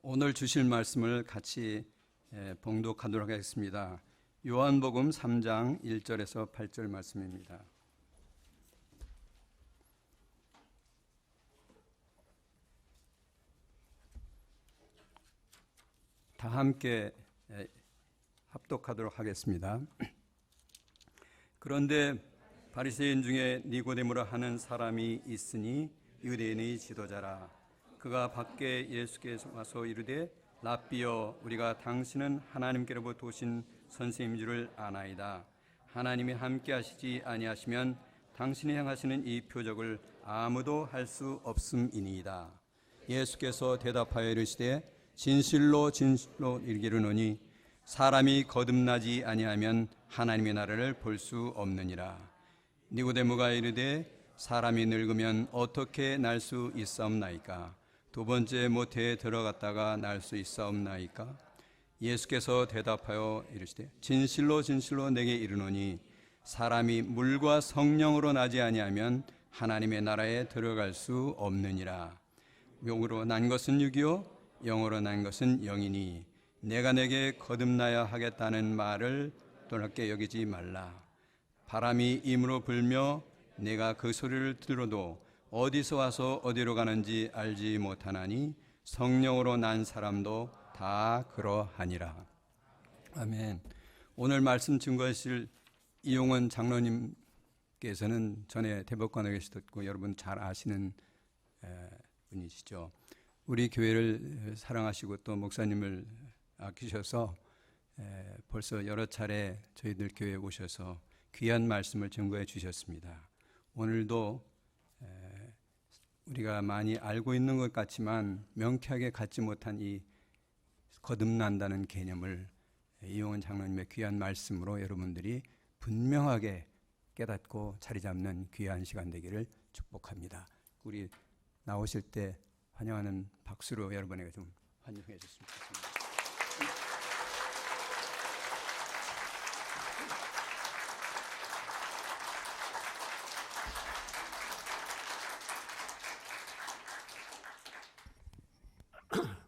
오늘 주실 말씀을 같이 봉독하도록 하겠습니다. 요한복음 3장 1절에서 8절 말씀입니다. 다 함께 합독하도록 하겠습니다. 그런데 바리새인 중에 니고데모라 하는 사람이 있으니 유대인의 지도자라. 그가 밖에 예수께 와서 이르되 랍비여, 우리가 당신은 하나님께로부터 오신 선생님인 줄을 아나이다. 하나님이 함께 하시지 아니하시면 당신이 행하시는 이 표적을 아무도 할 수 없음이니이다. 예수께서 대답하여 이르시되 진실로 진실로 이르기로노니 사람이 거듭나지 아니하면 하나님의 나라를 볼 수 없느니라. 니고데모가 이르되 사람이 늙으면 어떻게 날 수 있사옵나이까? 두 번째 모태에 들어갔다가 날 수 있사옵나이까? 예수께서 대답하여 이르시되 진실로 진실로 내게 이르노니 사람이 물과 성령으로 나지 아니하면 하나님의 나라에 들어갈 수 없느니라. 용으로 난 것은 육이요 영으로 난 것은 영이니 내가 내게 거듭나야 하겠다는 말을 놀랍게 여기지 말라. 바람이 임으로 불며 내가 그 소리를 들어도 어디서 와서 어디로 가는지 알지 못하나니 성령으로 난 사람도 다 그러하니라. 아멘. 오늘 말씀 증거하실 이용원 장로님께서는 전에 대법관에 계셨고 여러분 잘 아시는 분이시죠. 우리 교회를 사랑하시고 또 목사님을 아끼셔서 벌써 여러 차례 저희들 교회에 오셔서 귀한 말씀을 증거해 주셨습니다. 오늘도 우리가 많이 알고 있는 것 같지만 명쾌하게 갖지 못한 이 거듭난다는 개념을 이용원 장로님의 귀한 말씀으로 여러분들이 분명하게 깨닫고 자리 잡는 귀한 시간 되기를 축복합니다. 우리 나오실 때 환영하는 박수로 여러분에게 좀 환영해 주셨으면 좋겠습니다.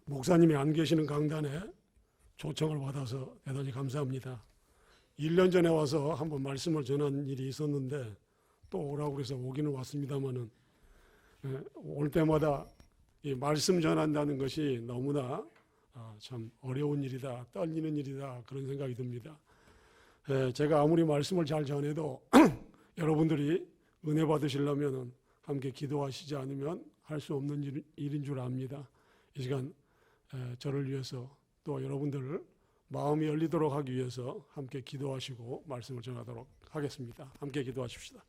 목사님이 안 계시는 강단에 초청을 받아서 대단히 감사합니다. 1년 전에 와서 한번 말씀을 전한 일이 있었는데 또 오라고 그래서 오기는 왔습니다만은 올 때마다 이 말씀 전한다는 것이 너무나 참 어려운 일이다, 떨리는 일이다 그런 생각이 듭니다. 제가 아무리 말씀을 잘 전해도 여러분들이 은혜 받으시려면 함께 기도하시지 않으면 할 수 없는 일인 줄 압니다. 이 시간 저를 위해서 또 여러분들을 마음이 열리도록 하기 위해서 함께 기도하시고 말씀을 전하도록 하겠습니다. 함께 기도하십시다.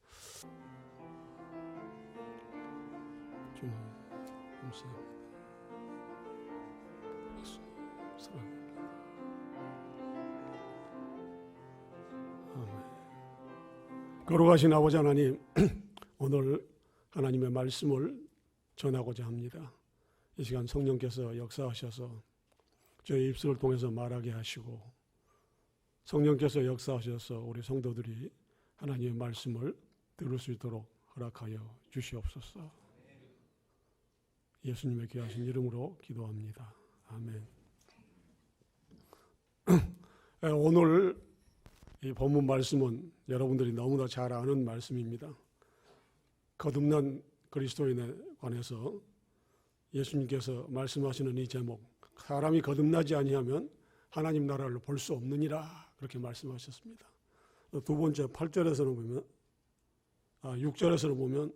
주님 감사합니다. 사랑합니다. 아멘. 거룩하신 아버지 하나님, 오늘 하나님의 말씀을 전하고자 합니다. 이 시간 성령께서 역사하셔서 저희 입술을 통해서 말하게 하시고 성령께서 역사하셔서 우리 성도들이 하나님의 말씀을 들을 수 있도록 허락하여 주시옵소서. 예수님의 귀하신 이름으로 기도합니다. 아멘. 오늘 이 본문 말씀은 여러분들이 너무나 잘 아는 말씀입니다. 거듭난 그리스도인에 관해서 예수님께서 말씀하시는 이 제목, 사람이 거듭나지 아니하면 하나님 나라를 볼 수 없느니라 그렇게 말씀하셨습니다. 두 번째 8절에서는 보면 6절에서는 보면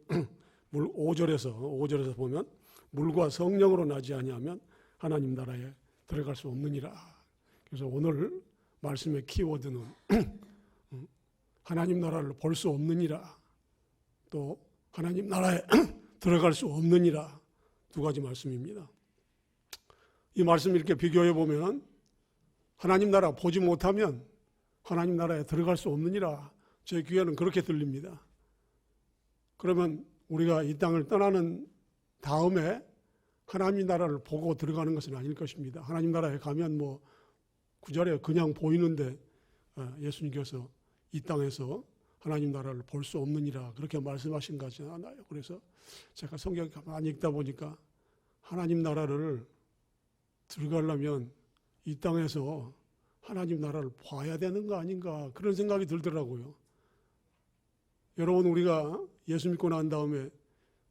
5절에서 보면 물과 성령으로 나지 아니하면 하나님 나라에 들어갈 수 없느니라. 그래서 오늘 말씀의 키워드는 하나님 나라를 볼 수 없느니라, 또 하나님 나라에 들어갈 수 없느니라, 두 가지 말씀입니다. 이 말씀 이렇게 비교해 보면 하나님 나라 보지 못하면 하나님 나라에 들어갈 수 없느니라, 제 귀에는 그렇게 들립니다. 그러면 우리가 이 땅을 떠나는 다음에 하나님 나라를 보고 들어가는 것은 아닐 것입니다. 하나님 나라에 가면 뭐 구절에 그냥 보이는데 예수님께서 이 땅에서 하나님 나라를 볼 수 없느니라 그렇게 말씀하신 거지 않아요. 그래서 제가 성경 가만히 읽다 보니까 하나님 나라를 들어가려면 이 땅에서 하나님 나라를 봐야 되는 거 아닌가 그런 생각이 들더라고요. 여러분, 우리가 예수 믿고 난 다음에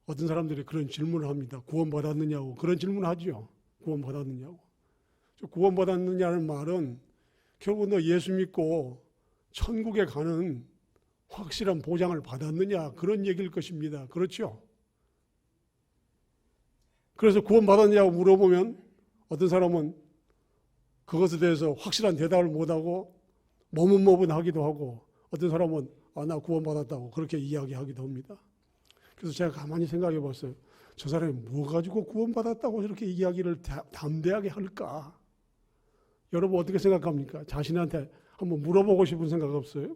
어떤 사람들이 그런 질문을 합니다. 구원받았느냐고 그런 질문을 하죠. 구원받았느냐고. 구원받았느냐는 말은 결국 너 예수 믿고 천국에 가는 확실한 보장을 받았느냐 그런 얘기일 것입니다. 그렇죠? 그래서 구원받았냐고 물어보면 어떤 사람은 그것에 대해서 확실한 대답을 못하고 머뭇머뭇하기도 하고, 어떤 사람은 나 구원받았다고 그렇게 이야기하기도 합니다. 그래서 제가 가만히 생각해 봤어요. 저 사람이 뭐 가지고 구원받았다고 저렇게 이야기를 담대하게 할까? 여러분 어떻게 생각합니까? 자신한테 한번 물어보고 싶은 생각 없어요?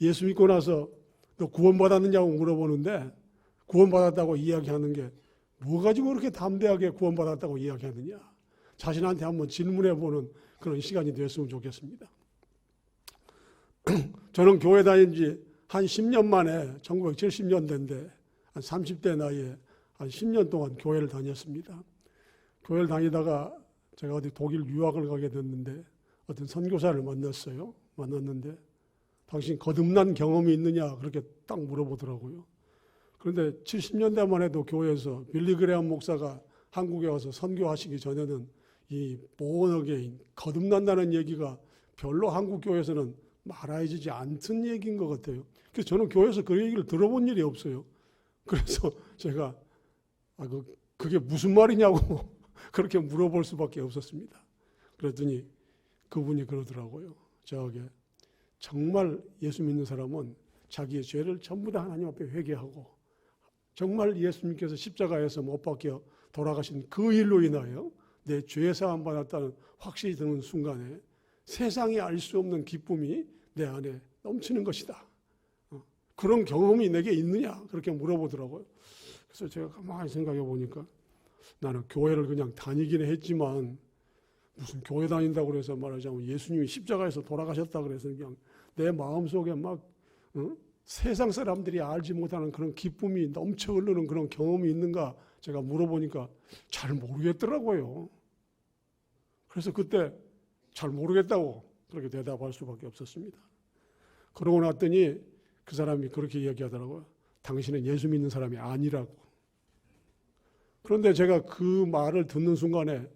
예수 믿고 나서 너 구원받았느냐고 물어보는데 구원받았다고 이야기하는 게 뭐 가지고 그렇게 담대하게 구원받았다고 이야기하느냐? 자신한테 한번 질문해보는 그런 시간이 됐으면 좋겠습니다. 저는 교회 다닌 지 한 10년 만에 1970년대인데 한 30대 나이에 한 10년 동안 교회를 다녔습니다. 교회를 다니다가 제가 어디 독일 유학을 가게 됐는데 어떤 선교사를 만났는데 당신 거듭난 경험이 있느냐 그렇게 딱 물어보더라고요. 그런데 70년대만 해도 교회에서 빌리 그레엄 목사가 한국에 와서 선교하시기 전에는 이 born again, 거듭난다는 얘기가 별로 한국 교회에서는 말해지지 않던 얘기인 것 같아요. 그래서 저는 교회에서 그 얘기를 들어본 일이 없어요. 그래서 제가 그게 무슨 말이냐고 그렇게 물어볼 수밖에 없었습니다. 그랬더니 그분이 그러더라고요. 저에게 정말 예수 믿는 사람은 자기의 죄를 전부 다 하나님 앞에 회개하고 정말 예수님께서 십자가에서 못 박혀 돌아가신 그 일로 인하여 내 죄 사함 받았다는 확신이 드는 순간에 세상이 알 수 없는 기쁨이 내 안에 넘치는 것이다. 그런 경험이 내게 있느냐 그렇게 물어보더라고요. 그래서 제가 가만히 생각해 보니까 나는 교회를 그냥 다니기는 했지만 무슨 교회 다닌다고 그래서 말하자면 예수님이 십자가에서 돌아가셨다 그래서 그냥 내 마음속에 막 세상 사람들이 알지 못하는 그런 기쁨이 넘쳐 흐르는 그런 경험이 있는가 제가 물어보니까 잘 모르겠더라고요. 그래서 그때 잘 모르겠다고 그렇게 대답할 수밖에 없었습니다. 그러고 났더니 그 사람이 그렇게 이야기하더라고요. 당신은 예수 믿는 사람이 아니라고. 그런데 제가 그 말을 듣는 순간에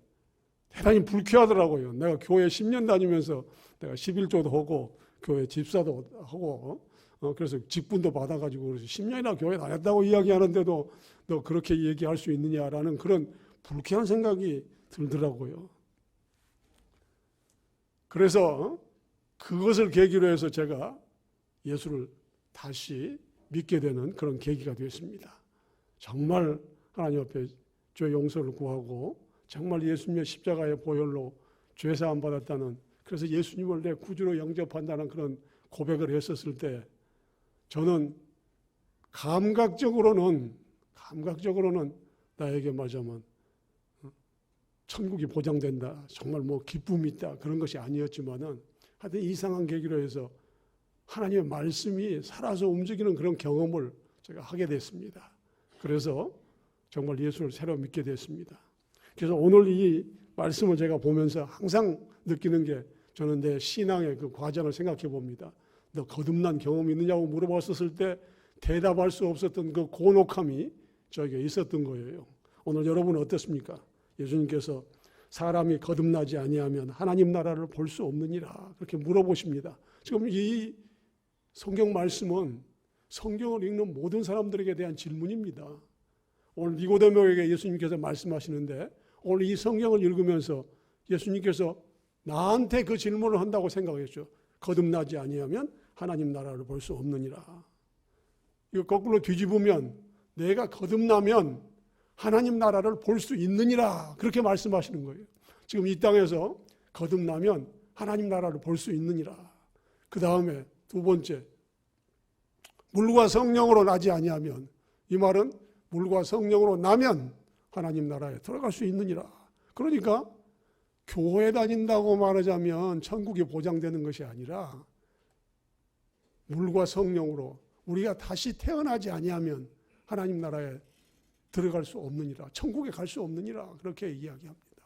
대단히 불쾌하더라고요. 내가 교회 10년 다니면서 내가 11조도 하고 교회 집사도 하고 그래서 직분도 받아가지고 그래서 10년이나 교회 다녔다고 이야기하는데도 너 그렇게 얘기할 수 있느냐라는 그런 불쾌한 생각이 들더라고요. 그래서 그것을 계기로 해서 제가 예수를 다시 믿게 되는 그런 계기가 되었습니다. 정말 하나님 앞에 죄 용서를 구하고 정말 예수님의 십자가의 보혈로 죄 사함 받았다는, 그래서 예수님을 내 구주로 영접한다는 그런 고백을 했었을 때 저는 감각적으로는 나에게 말하자면 천국이 보장된다, 정말 뭐 기쁨이 있다 그런 것이 아니었지만은 하여튼 이상한 계기로 해서 하나님의 말씀이 살아서 움직이는 그런 경험을 제가 하게 됐습니다. 그래서 정말 예수를 새로 믿게 됐습니다. 그래서 오늘 이 말씀을 제가 보면서 항상 느끼는 게 저는 내 신앙의 그 과정을 생각해 봅니다. 너 거듭난 경험이 있느냐고 물어봤었을 때 대답할 수 없었던 그 곤혹함이 저에게 있었던 거예요. 오늘 여러분은 어떻습니까? 예수님께서 사람이 거듭나지 아니하면 하나님 나라를 볼 수 없느니라 그렇게 물어보십니다. 지금 이 성경 말씀은 성경을 읽는 모든 사람들에게 대한 질문입니다. 오늘 니고데모에게 예수님께서 말씀하시는데 오늘 이 성경을 읽으면서 예수님께서 나한테 그 질문을 한다고 생각했죠. 거듭나지 아니하면 하나님 나라를 볼 수 없느니라. 이거 거꾸로 뒤집으면 내가 거듭나면 하나님 나라를 볼 수 있느니라 그렇게 말씀하시는 거예요. 지금 이 땅에서 거듭나면 하나님 나라를 볼 수 있느니라. 그 다음에 두 번째, 물과 성령으로 나지 아니하면, 이 말은 물과 성령으로 나면 하나님 나라에 들어갈 수 있느니라. 그러니까 교회 다닌다고 말하자면 천국이 보장되는 것이 아니라 물과 성령으로 우리가 다시 태어나지 아니하면 하나님 나라에 들어갈 수 없느니라, 천국에 갈 수 없느니라 그렇게 이야기합니다.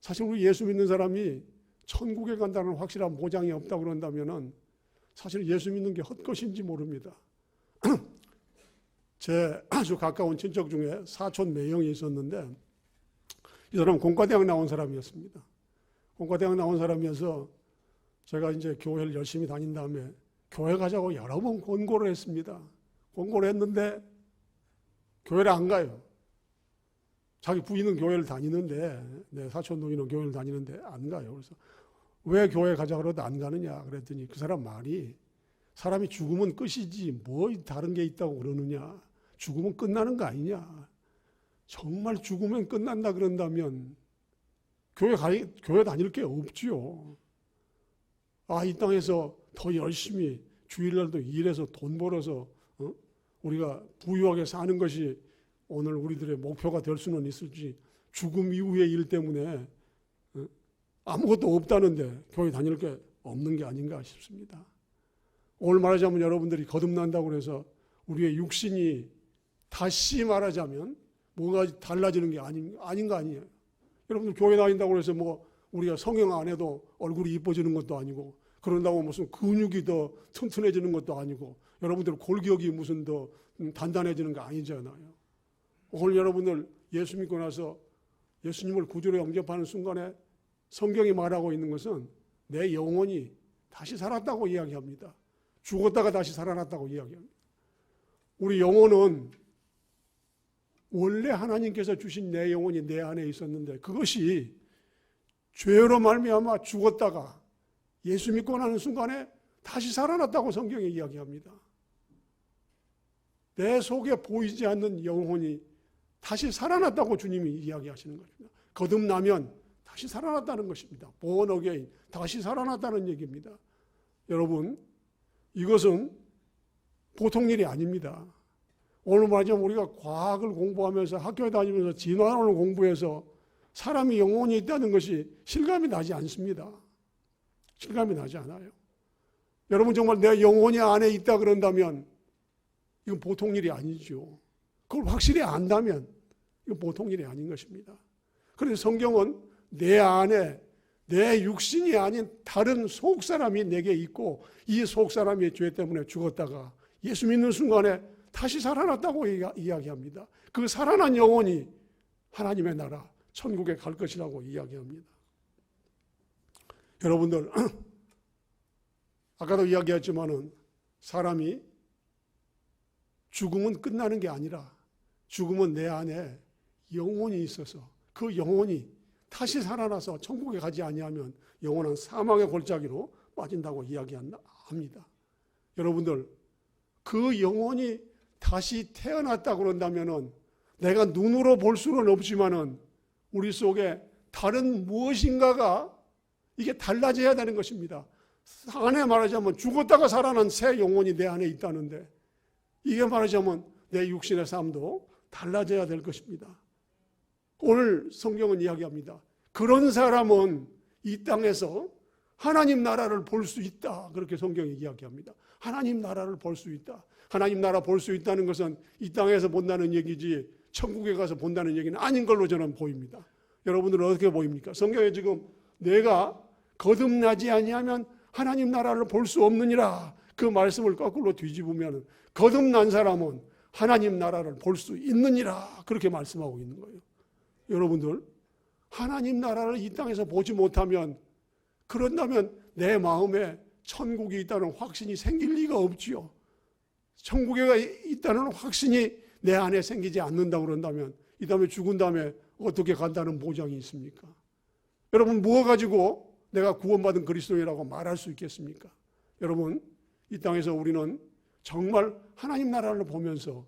사실 우리 예수 믿는 사람이 천국에 간다는 확실한 보장이 없다고 그런다면 사실 예수 믿는 게 헛것인지 모릅니다. 제 아주 가까운 친척 중에 사촌 매형이 있었는데 이 사람은 공과대학 나온 사람이었습니다. 공과대학 나온 사람이어서 제가 이제 교회를 열심히 다닌 다음에 교회 가자고 여러 번 권고를 했습니다. 권고를 했는데 교회를 안 가요. 자기 부인은 교회를 다니는데, 내 사촌 누이는 교회를 다니는데 안 가요. 그래서 왜 교회 가자 그러도 안 가느냐 그랬더니 그 사람 말이 사람이 죽으면 끝이지 뭐 다른 게 있다고 그러느냐. 죽으면 끝나는 거 아니냐. 정말 죽으면 끝난다 그런다면 교회 다닐 게 없지요. 이 땅에서 더 열심히 주일날도 일해서 돈 벌어서 우리가 부유하게 사는 것이 오늘 우리들의 목표가 될 수는 있을지 죽음 이후의 일 때문에 아무것도 없다는데 교회 다닐 게 없는 게 아닌가 싶습니다. 오늘 말하자면 여러분들이 거듭난다고 해서 우리의 육신이 다시 말하자면 뭐가 달라지는 게 아닌 거 아니에요. 여러분들 교회 다닌다고 해서 뭐 우리가 성형 안 해도 얼굴이 이뻐지는 것도 아니고 그런다고 무슨 근육이 더 튼튼해지는 것도 아니고 여러분들 골격이 무슨 더 단단해지는 거 아니잖아요. 오늘 여러분들 예수 믿고 나서 예수님을 구주로 영접하는 순간에 성경이 말하고 있는 것은 내 영혼이 다시 살았다고 이야기합니다. 죽었다가 다시 살아났다고 이야기합니다. 우리 영혼은 원래 하나님께서 주신 내 영혼이 내 안에 있었는데 그것이 죄로 말미암아 죽었다가 예수 믿고 나는 순간에 다시 살아났다고 성경이 이야기합니다. 내 속에 보이지 않는 영혼이 다시 살아났다고 주님이 이야기하시는 것입니다. 거듭나면 다시 살아났다는 것입니다. born again, 다시 살아났다는 얘기입니다. 여러분, 이것은 보통 일이 아닙니다. 오늘 말하자면 우리가 과학을 공부하면서 학교에 다니면서 진화론을 공부해서 사람이 영혼이 있다는 것이 실감이 나지 않습니다. 실감이 나지 않아요. 여러분 정말 내 영혼이 안에 있다 그런다면 이건 보통 일이 아니죠. 그걸 확실히 안다면 이건 보통 일이 아닌 것입니다. 그래서 성경은 내 안에 내 육신이 아닌 다른 속사람이 내게 있고 이 속사람이 죄 때문에 죽었다가 예수 믿는 순간에 다시 살아났다고 이야기합니다. 그 살아난 영혼이 하나님의 나라 천국에 갈 것이라고 이야기합니다. 여러분들 아까도 이야기했지만은 사람이 죽으면 끝나는 게 아니라 죽으면 내 안에 영혼이 있어서 그 영혼이 다시 살아나서 천국에 가지 아니하면 영원한 사망의 골짜기로 빠진다고 이야기합니다. 여러분들 그 영혼이 다시 태어났다고 그런다면은 내가 눈으로 볼 수는 없지만은 우리 속에 다른 무엇인가가 이게 달라져야 되는 것입니다. 안에 말하자면 죽었다가 살아난 새 영혼이 내 안에 있다는데 이게 말하자면 내 육신의 삶도 달라져야 될 것입니다. 오늘 성경은 이야기합니다. 그런 사람은 이 땅에서 하나님 나라를 볼 수 있다. 그렇게 성경이 이야기합니다. 하나님 나라를 볼 수 있다. 하나님 나라 볼 수 있다는 것은 이 땅에서 본다는 얘기지 천국에 가서 본다는 얘기는 아닌 걸로 저는 보입니다. 여러분들은 어떻게 보입니까? 성경에 지금 내가 거듭나지 아니하면 하나님 나라를 볼 수 없느니라 그 말씀을 거꾸로 뒤집으면 거듭난 사람은 하나님 나라를 볼 수 있느니라 그렇게 말씀하고 있는 거예요. 여러분들 하나님 나라를 이 땅에서 보지 못하면 그런다면 내 마음에 천국이 있다는 확신이 생길 리가 없지요. 천국에 있다는 확신이 내 안에 생기지 않는다고 그런다면 이 다음에 죽은 다음에 어떻게 간다는 보장이 있습니까? 여러분 무엇 가지고 내가 구원받은 그리스도인이라고 말할 수 있겠습니까? 여러분 이 땅에서 우리는 정말 하나님 나라를 보면서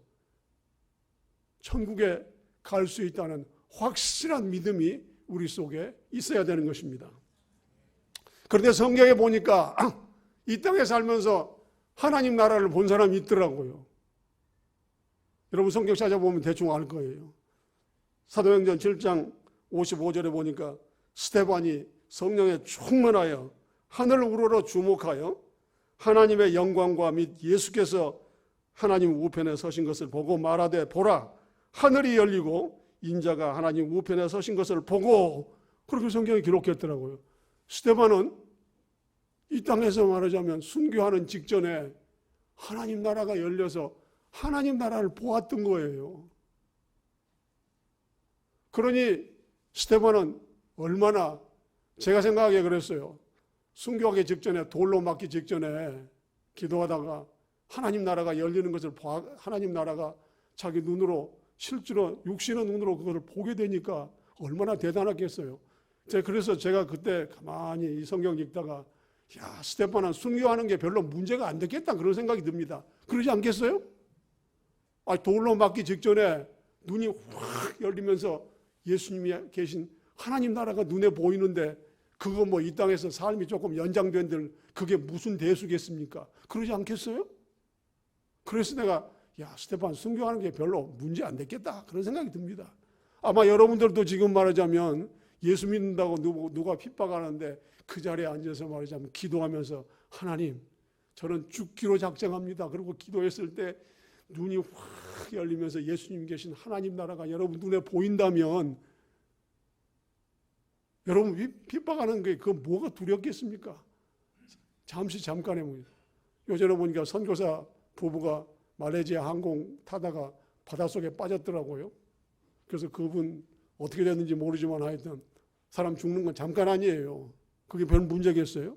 천국에 갈 수 있다는 확실한 믿음이 우리 속에 있어야 되는 것입니다. 그런데 성경에 보니까 이 땅에 살면서 하나님 나라를 본 사람이 있더라고요. 여러분 성경 찾아보면 대충 알 거예요. 사도행전 7장 55절에 보니까 스데반이 성령에 충만하여 하늘을 우러러 주목하여 하나님의 영광과 및 예수께서 하나님 우편에 서신 것을 보고 말하되 보라 하늘이 열리고 인자가 하나님 우편에 서신 것을 보고 그렇게 성경에 기록했더라고요. 스데반은 이 땅에서 말하자면 순교하는 직전에 하나님 나라가 열려서 하나님 나라를 보았던 거예요. 그러니 스데반은 얼마나, 제가 생각하기에 그랬어요. 순교하기 직전에, 돌로 맞기 직전에 기도하다가 하나님 나라가 열리는 것을 하나님 나라가 자기 눈으로, 실제로 육신의 눈으로 그것을 보게 되니까 얼마나 대단하겠어요. 그래서 제가 그때 가만히 이 성경 읽다가 야, 스데반은 순교하는 게 별로 문제가 안 됐겠다 그런 생각이 듭니다. 그러지 않겠어요? 돌로 맞기 직전에 눈이 확 열리면서 예수님이 계신 하나님 나라가 눈에 보이는데 그거 뭐 이 땅에서 삶이 조금 연장된들 그게 무슨 대수겠습니까? 그러지 않겠어요? 그래서 내가 야, 스데반 순교하는 게 별로 문제 안 됐겠다 그런 생각이 듭니다. 아마 여러분들도 지금 말하자면 예수 믿는다고 누가 핍박하는데 그 자리에 앉아서 말하자면 기도하면서 하나님 저는 죽기로 작정합니다. 그리고 기도했을 때 눈이 확 열리면서 예수님 계신 하나님 나라가 여러분 눈에 보인다면 여러분 핍박하는 게 그 뭐가 두렵겠습니까? 잠깐의 문제. 요즘에 보니까 선교사 부부가 말레이시아 항공 타다가 바닷속에 빠졌더라고요. 그래서 그분 어떻게 됐는지 모르지만 하여튼 사람 죽는 건 잠깐 아니에요. 그게 별 문제겠어요?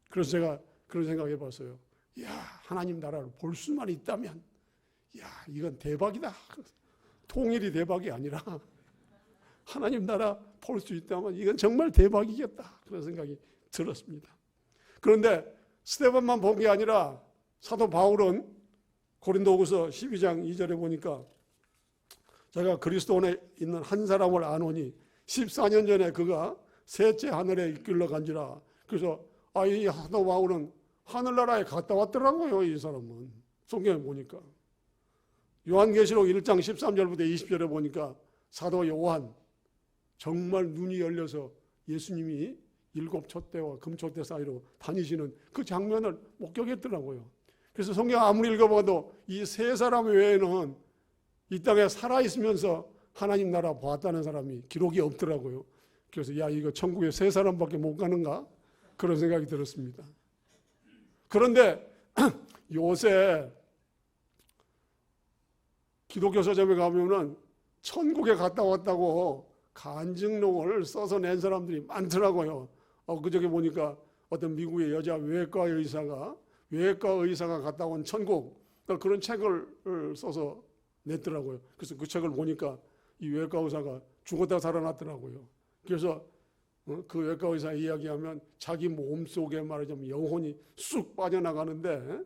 그래서 제가 그런 생각 해봤어요. 이야, 하나님 나라를 볼 수만 있다면 이야, 이건 대박이다. 통일이 대박이 아니라 하나님 나라 볼 수 있다면 이건 정말 대박이겠다. 그런 생각이 들었습니다. 그런데 스데반만 본 게 아니라 사도 바울은 고린도후서 12장 2절에 보니까 제가 그리스도 안에 있는 한 사람을 아노니 14년 전에 그가 셋째 하늘에 이끌러 간지라. 그래서 이 사도 바울은 하늘나라에 갔다 왔더라고요. 이 사람은 성경에 보니까 요한계시록 1장 13절부터 20절에 보니까 사도 요한 정말 눈이 열려서 예수님이 일곱 촛대와 금촛대 사이로 다니시는 그 장면을 목격했더라고요. 그래서 성경 아무리 읽어봐도 이 세 사람 외에는 이 땅에 살아있으면서 하나님 나라 보았다는 사람이 기록이 없더라고요. 그래서 야, 이거 천국에 세 사람밖에 못 가는가? 그런 생각이 들었습니다. 그런데 요새 기독교 서점에 가면은 천국에 갔다 왔다고 간증록을 써서 낸 사람들이 많더라고요. 그저께 보니까 어떤 미국의 여자 외과 의사가 갔다 온 천국 그런 책을 써서 냈더라고요. 그래서 그 책을 보니까 이 외과 의사가 죽었다 살아났더라고요. 그래서 그 외과 의사 이야기하면 자기 몸 속에 말하자면 영혼이 쑥 빠져나가는데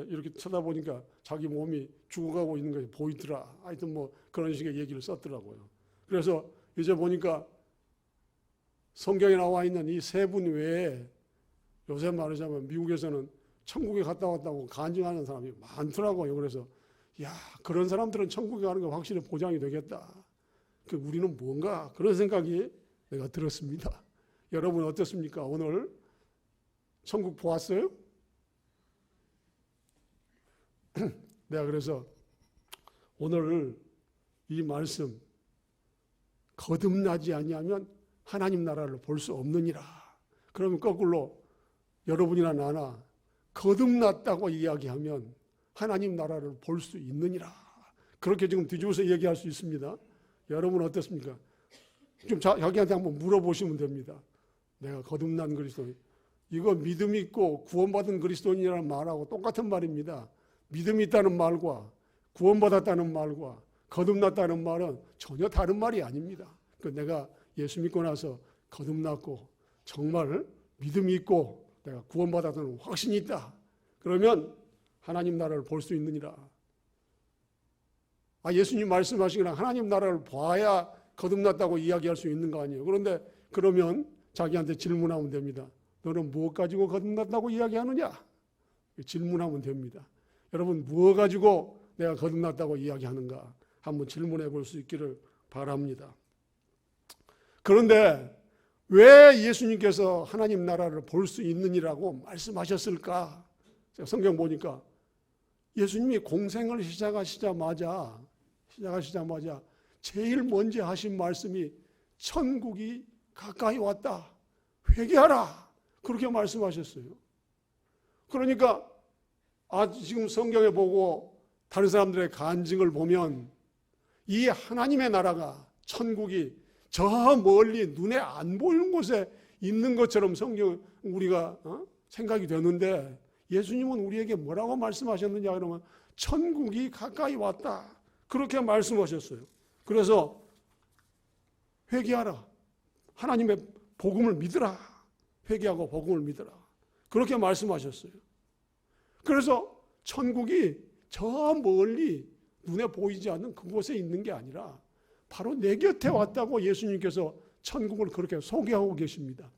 이렇게 쳐다보니까 자기 몸이 죽어가고 있는 것이 보이더라. 하여튼 뭐 그런 식의 얘기를 썼더라고요. 그래서 이제 보니까 성경에 나와 있는 이 세 분 외에 요새 말하자면 미국에서는 천국에 갔다 왔다고 간증하는 사람이 많더라고요. 그래서 야, 그런 사람들은 천국에 가는 거 확실히 보장이 되겠다. 우리는 뭔가 그런 생각이 내가 들었습니다. 여러분 어떻습니까? 오늘 천국 보았어요? 내가 그래서 오늘 이 말씀 거듭나지 아니하면 하나님 나라를 볼 수 없느니라. 그러면 거꾸로 여러분이나 나나 거듭났다고 이야기하면 하나님 나라를 볼 수 있느니라. 그렇게 지금 뒤집어서 얘기할 수 있습니다. 여러분 어떻습니까? 좀 자기한테 한번 물어보시면 됩니다. 내가 거듭난 그리스도인. 이거 믿음 있고 구원받은 그리스도인이라는 말하고 똑같은 말입니다. 믿음이 있다는 말과 구원받았다는 말과 거듭났다는 말은 전혀 다른 말이 아닙니다. 내가 예수 믿고 나서 거듭났고 정말 믿음이 있고 내가 구원받았다는 확신이 있다. 그러면 하나님 나라를 볼 수 있느니라. 예수님 말씀하시기나 하나님 나라를 봐야 거듭났다고 이야기할 수 있는 거 아니에요. 그런데 그러면 자기한테 질문하면 됩니다. 너는 무엇 가지고 거듭났다고 이야기하느냐? 질문하면 됩니다. 여러분 무엇 가지고 내가 거듭났다고 이야기하는가? 한번 질문해 볼 수 있기를 바랍니다. 그런데 왜 예수님께서 하나님 나라를 볼 수 있느니라고 말씀하셨을까? 제가 성경 보니까 예수님이 공생을 시작하시자마자 제일 먼저 하신 말씀이 천국이 가까이 왔다. 회개하라. 그렇게 말씀하셨어요. 그러니까 지금 성경에 보고 다른 사람들의 간증을 보면 이 하나님의 나라가, 천국이 저 멀리 눈에 안 보이는 곳에 있는 것처럼 우리가 생각이 되는데, 예수님은 우리에게 뭐라고 말씀하셨느냐 그러면 천국이 가까이 왔다. 그렇게 말씀하셨어요. 그래서 회개하라. 하나님의 복음을 믿으라. 회개하고 복음을 믿으라. 그렇게 말씀하셨어요. 그래서 천국이 저 멀리 눈에 보이지 않는 그곳에 있는 게 아니라 바로 내 곁에 왔다고 예수님께서 천국을 그렇게 소개하고 계십니다.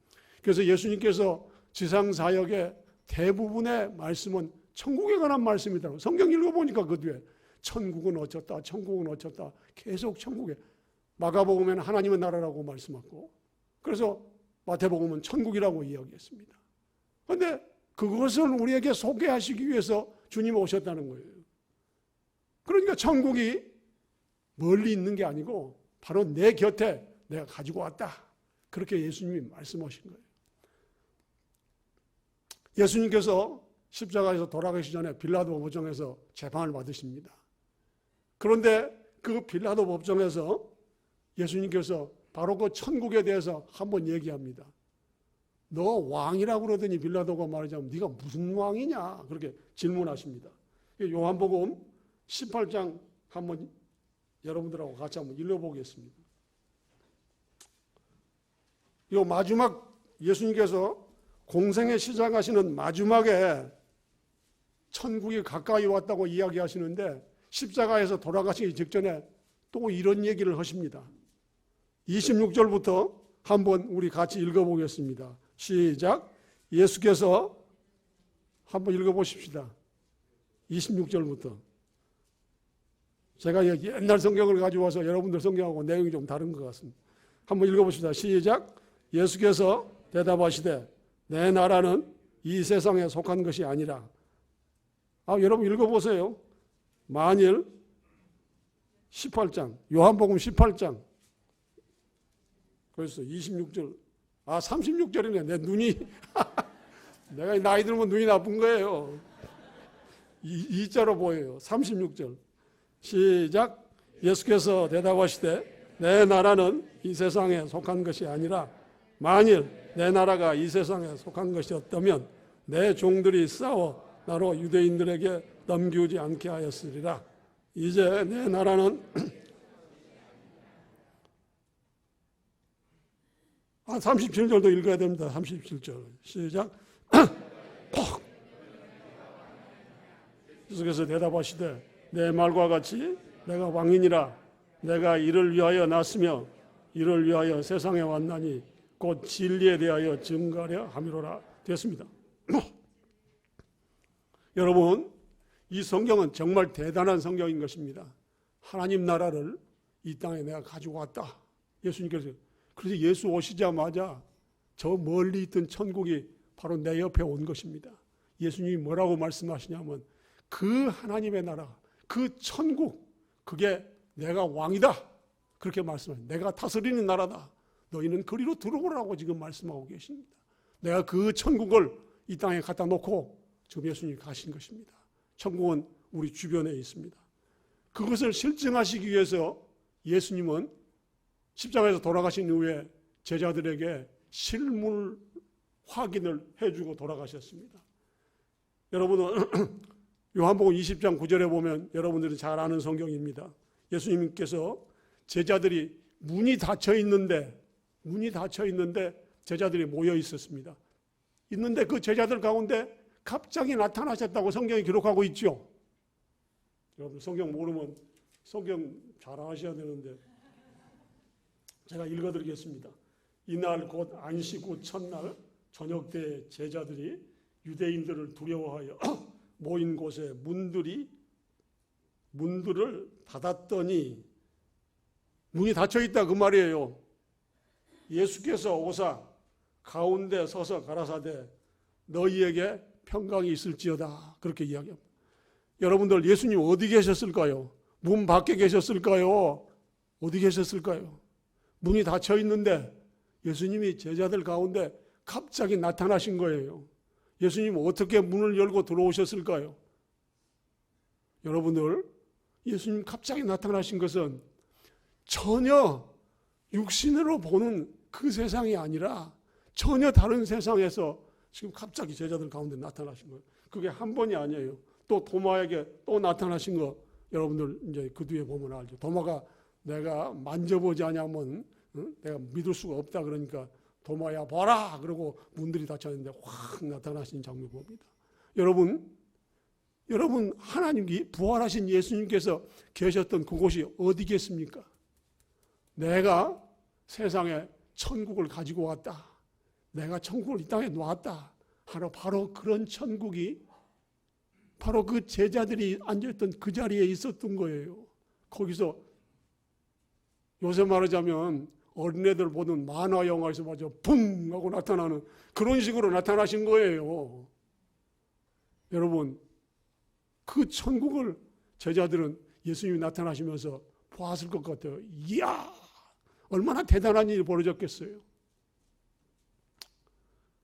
그래서 예수님께서 지상사역의 대부분의 말씀은 천국에 관한 말씀이더라고요. 성경 읽어보니까 그 뒤에 천국은 어쩌다, 천국은 어쩌다, 계속 천국에. 마가복음에는 하나님의 나라라고 말씀하고, 그래서 마태복음은 천국이라고 이야기했습니다. 그런데 그것을 우리에게 소개하시기 위해서 주님 오셨다는 거예요. 그러니까 천국이 멀리 있는 게 아니고 바로 내 곁에 내가 가지고 왔다. 그렇게 예수님이 말씀하신 거예요. 예수님께서 십자가에서 돌아가시기 전에 빌라도 법정에서 재판을 받으십니다. 그런데 그 빌라도 법정에서 예수님께서 바로 그 천국에 대해서 한번 얘기합니다. 너 왕이라고 그러더니 빌라도가 말하자면 네가 무슨 왕이냐 그렇게 질문하십니다. 요한복음 18장 한번 여러분들하고 같이 한번 읽어보겠습니다. 이 마지막 예수님께서 공생에 시작하시는 마지막에 천국이 가까이 왔다고 이야기하시는데 십자가에서 돌아가시기 직전에 또 이런 얘기를 하십니다. 26절부터 한번 우리 같이 읽어보겠습니다. 시작. 예수께서 한번 읽어보십시다. 26절부터. 제가 옛날 성경을 가지고 와서 여러분들 성경하고 내용이 좀 다른 것 같습니다. 한번 읽어봅시다. 시작. 예수께서 대답하시되 내 나라는 이 세상에 속한 것이 아니라. 여러분 읽어보세요. 만일 18장, 요한복음 18장. 그래서 26절, 36절이네. 내 눈이, 내가 나이 들면 눈이 나쁜 거예요. 이자로 보여요. 36절. 시작. 예수께서 대답하시되 내 나라는 이 세상에 속한 것이 아니라 만일 내 나라가 이 세상에 속한 것이었다면 내 종들이 싸워 나로 유대인들에게 넘기지 않게 하였으리라. 이제 내 나라는 37절도 읽어야 됩니다. 37절 시작. 예수께서 대답하시되 내 말과 같이 내가 왕이니라. 내가 이를 위하여 났으며 이를 위하여 세상에 왔나니 곧 진리에 대하여 증거하려 함이로라. 됐습니다. 여러분, 이 성경은 정말 대단한 성경인 것입니다. 하나님 나라를 이 땅에 내가 가지고 왔다. 예수님께서. 그래서 예수 오시자마자 저 멀리 있던 천국이 바로 내 옆에 온 것입니다. 예수님이 뭐라고 말씀하시냐면 그 하나님의 나라, 그 천국, 그게 내가 왕이다. 그렇게 말씀하세요. 내가 다스리는 나라다. 너희는 그리로 들어오라고 지금 말씀하고 계십니다. 내가 그 천국을 이 땅에 갖다 놓고 지금 예수님이 가신 것입니다. 천국은 우리 주변에 있습니다. 그것을 실증하시기 위해서 예수님은 십자가에서 돌아가신 이후에 제자들에게 실물 확인을 해주고 돌아가셨습니다. 여러분은 요한복음 20장 9절에 보면 여러분들이 잘 아는 성경입니다. 예수님께서 제자들이 문이 닫혀 있는데 제자들이 모여 있었습니다. 있는데 그 제자들 가운데 갑자기 나타나셨다고 성경이 기록하고 있죠. 여러분 성경 모르면 성경 잘 아셔야 되는데 제가 읽어드리겠습니다. 이날 곧 안식 후 첫날 저녁 때 제자들이 유대인들을 두려워하여 모인 곳에 문들을 닫았더니 문이 닫혀 있다 그 말이에요. 예수께서 오사 가운데 서서 가라사대 너희에게 평강이 있을지어다 그렇게 이야기합니다. 여러분들 예수님 어디 계셨을까요? 문 밖에 계셨을까요? 어디 계셨을까요? 문이 닫혀 있는데 예수님이 제자들 가운데 갑자기 나타나신 거예요. 예수님은 어떻게 문을 열고 들어오셨을까요? 여러분들, 예수님 갑자기 나타나신 것은 전혀 육신으로 보는 그 세상이 아니라 전혀 다른 세상에서 지금 갑자기 제자들 가운데 나타나신 거예요. 그게 한 번이 아니에요. 또 도마에게 또 나타나신 거 여러분들 이제 그 뒤에 보면 알죠. 도마가 내가 만져보지 않으면 내가 믿을 수가 없다 그러니까 도마야 봐라 그러고 문들이 닫혔는데 확 나타나신 장면 봅니다. 여러분 하나님이 부활하신 예수님께서 계셨던 그곳이 어디겠습니까? 내가 세상에 천국을 가지고 왔다. 내가 천국을 이 땅에 놓았다. 바로 그런 천국이 바로 그 제자들이 앉아있던 그 자리에 있었던 거예요. 거기서 요새 말하자면 어린애들 보는 만화 영화에서 맞아 붕 하고 나타나는 그런 식으로 나타나신 거예요. 여러분, 그 천국을 제자들은 예수님이 나타나시면서 보았을 것 같아요. 이야, 얼마나 대단한 일이 벌어졌겠어요.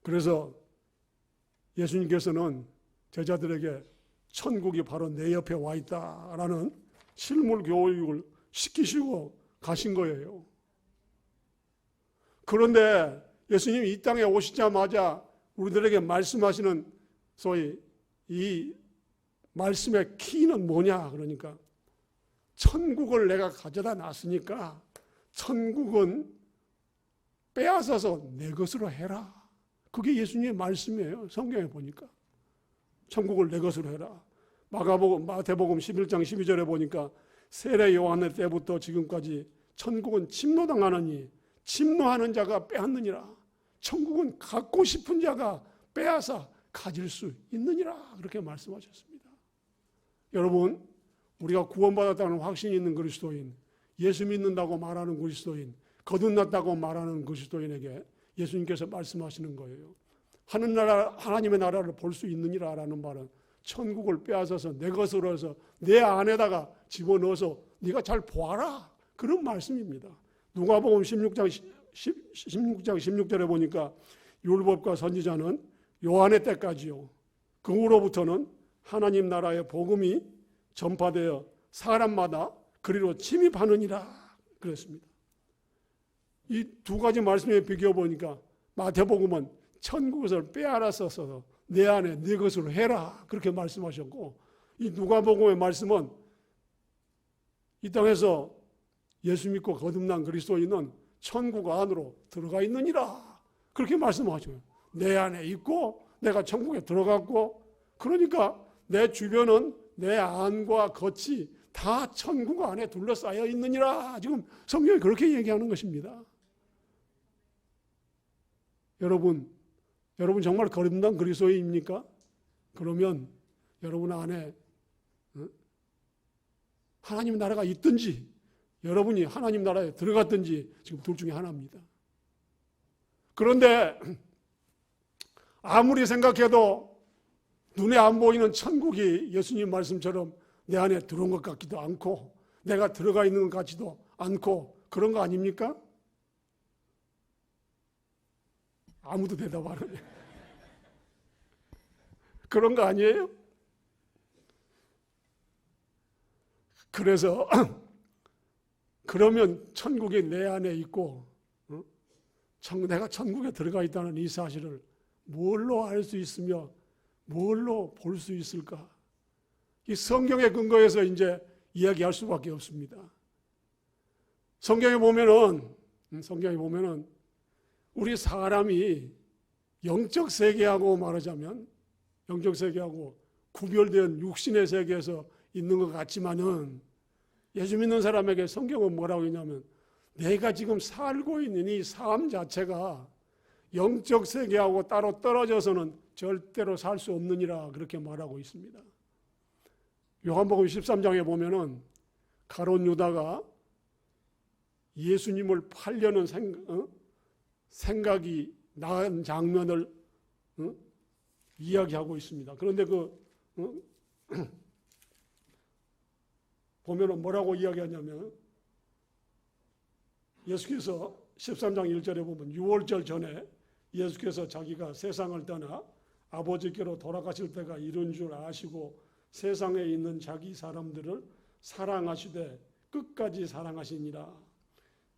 그래서 예수님께서는 제자들에게 천국이 바로 내 옆에 와 있다라는 실물 교육을 시키시고 가신 거예요. 그런데 예수님이 이 땅에 오시자마자 우리들에게 말씀하시는 소위 이 말씀의 키는 뭐냐 그러니까 천국을 내가 가져다 놨으니까 천국은 빼앗아서 내 것으로 해라. 그게 예수님의 말씀이에요. 성경에 보니까. 천국을 내 것으로 해라. 마태복음 11장 12절에 보니까 세례 요한의 때부터 지금까지 천국은 침노당하느니 침노하는 자가 빼앗느니라. 천국은 갖고 싶은 자가 빼앗아 가질 수 있느니라. 그렇게 말씀하셨습니다. 여러분, 우리가 구원받았다는 확신이 있는 그리스도인, 예수 믿는다고 말하는 그리스도인, 거듭났다고 말하는 그리스도인에게 예수님께서 말씀하시는 거예요. 하나님의 나라를 볼 수 있느니라라는 말은 천국을 빼앗아서 내 것으로 해서 내 안에다가 집어넣어서 네가 잘 보아라. 그런 말씀입니다. 누가복음 16장 16절에 보니까 율법과 선지자는 요한의 때까지요. 그 후로부터는 하나님 나라의 복음이 전파되어 사람마다 그리로 침입하느니라 그랬습니다. 이 두 가지 말씀에 비교해 보니까 마태복음은 천국을 빼앗아서 내 안에 네 것으로 해라 그렇게 말씀하셨고, 이 누가복음의 말씀은 이 땅에서 예수 믿고 거듭난 그리스도인은 천국 안으로 들어가 있느니라 그렇게 말씀하셔요. 내 안에 있고 내가 천국에 들어갔고, 그러니까 내 주변은 내 안과 겉이 다 천국 안에 둘러싸여 있느니라. 지금 성경이 그렇게 얘기하는 것입니다. 여러분 정말 거듭난 그리스도인입니까? 그러면 여러분 안에 하나님 나라가 있든지 여러분이 하나님 나라에 들어갔든지 지금 둘 중에 하나입니다. 그런데 아무리 생각해도 눈에 안 보이는 천국이 예수님 말씀처럼 내 안에 들어온 것 같기도 않고 내가 들어가 있는 것 같지도 않고 그런 거 아닙니까? 아무도 대답 안 해요. 그런 거 아니에요? 그래서 그러면 천국이 내 안에 있고 내가 천국에 들어가 있다는 이 사실을 뭘로 알 수 있으며 뭘로 볼 수 있을까? 이 성경의 근거에서 이제 이야기할 수밖에 없습니다. 성경에 보면은 우리 사람이 영적 세계하고 말하자면 영적 세계하고 구별된 육신의 세계에서 있는 것 같지만은 예수 믿는 사람에게 성경은 뭐라고 했냐면 내가 지금 살고 있는 이 삶 자체가 영적 세계하고 따로 떨어져서는 절대로 살 수 없느니라 그렇게 말하고 있습니다. 요한복음 13장에 보면은 가룟 유다가 예수님을 팔려는 생각이 난 장면을 이야기하고 있습니다. 그런데 보면은 뭐라고 이야기하냐면 예수께서 13장 1절에 보면 유월절 전에 예수께서 자기가 세상을 떠나 아버지께로 돌아가실 때가 이른 줄 아시고 세상에 있는 자기 사람들을 사랑하시되 끝까지 사랑하시니라.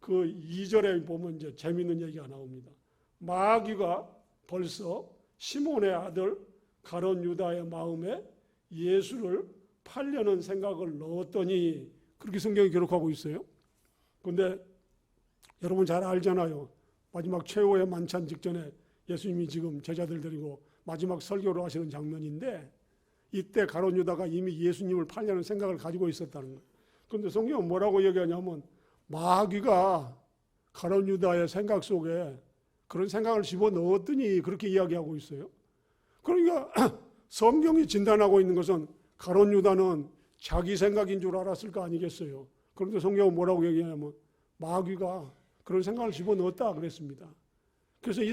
그 2절에 보면 이제 재미있는 얘기가 나옵니다. 마귀가 벌써 시몬의 아들 가룟 유다의 마음에 예수를 팔려는 생각을 넣었더니, 그렇게 성경이 기록하고 있어요. 그런데 여러분 잘 알잖아요. 마지막 최후의 만찬 직전에 예수님이 지금 제자들 데리고 마지막 설교를 하시는 장면인데, 이때 가룟 유다가 이미 예수님을 팔려는 생각을 가지고 있었다는 거예요. 그런데 성경은 뭐라고 얘기하냐면 마귀가 가룟 유다의 생각 속에 그런 생각을 집어넣었더니 그렇게 이야기하고 있어요. 그러니까 성경이 진단하고 있는 것은 가룟 유다는 자기 생각인 줄 알았을 거 아니겠어요. 그런데 성경은 뭐라고 얘기하냐면 마귀가 그런 생각을 집어넣었다 그랬습니다. 그래서 이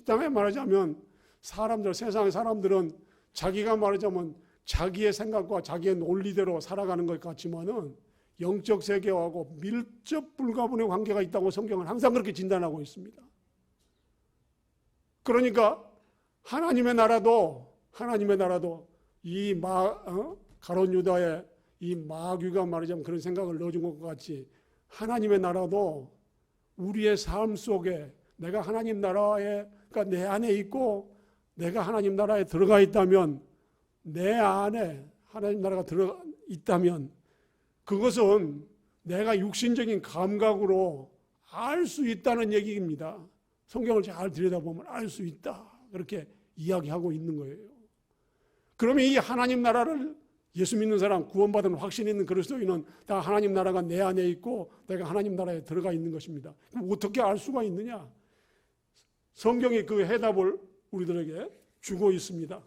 땅에 말하자면 사람들, 세상의 사람들은 자기가 말하자면 자기의 생각과 자기의 논리대로 살아가는 것 같지만은 영적 세계하고 밀접 불가분의 관계가 있다고 성경은 항상 그렇게 진단하고 있습니다. 그러니까 하나님의 나라도 이 가룟 유다의 이 마귀가 말하자면 그런 생각을 넣어준 것 같이 하나님의 나라도 우리의 삶 속에 내가 하나님 나라에, 그러니까 내 안에 있고 내가 하나님 나라에 들어가 있다면, 내 안에 하나님 나라가 들어가 있다면 그것은 내가 육신적인 감각으로 알 수 있다는 얘기입니다. 성경을 잘 들여다보면 알 수 있다, 그렇게 이야기하고 있는 거예요. 그러면 이 하나님 나라를 예수 믿는 사람, 구원받은 확신 있는 그리스도인은 다 하나님 나라가 내 안에 있고 내가 하나님 나라에 들어가 있는 것입니다. 그럼 어떻게 알 수가 있느냐? 성경이 그 해답을 우리들에게 주고 있습니다.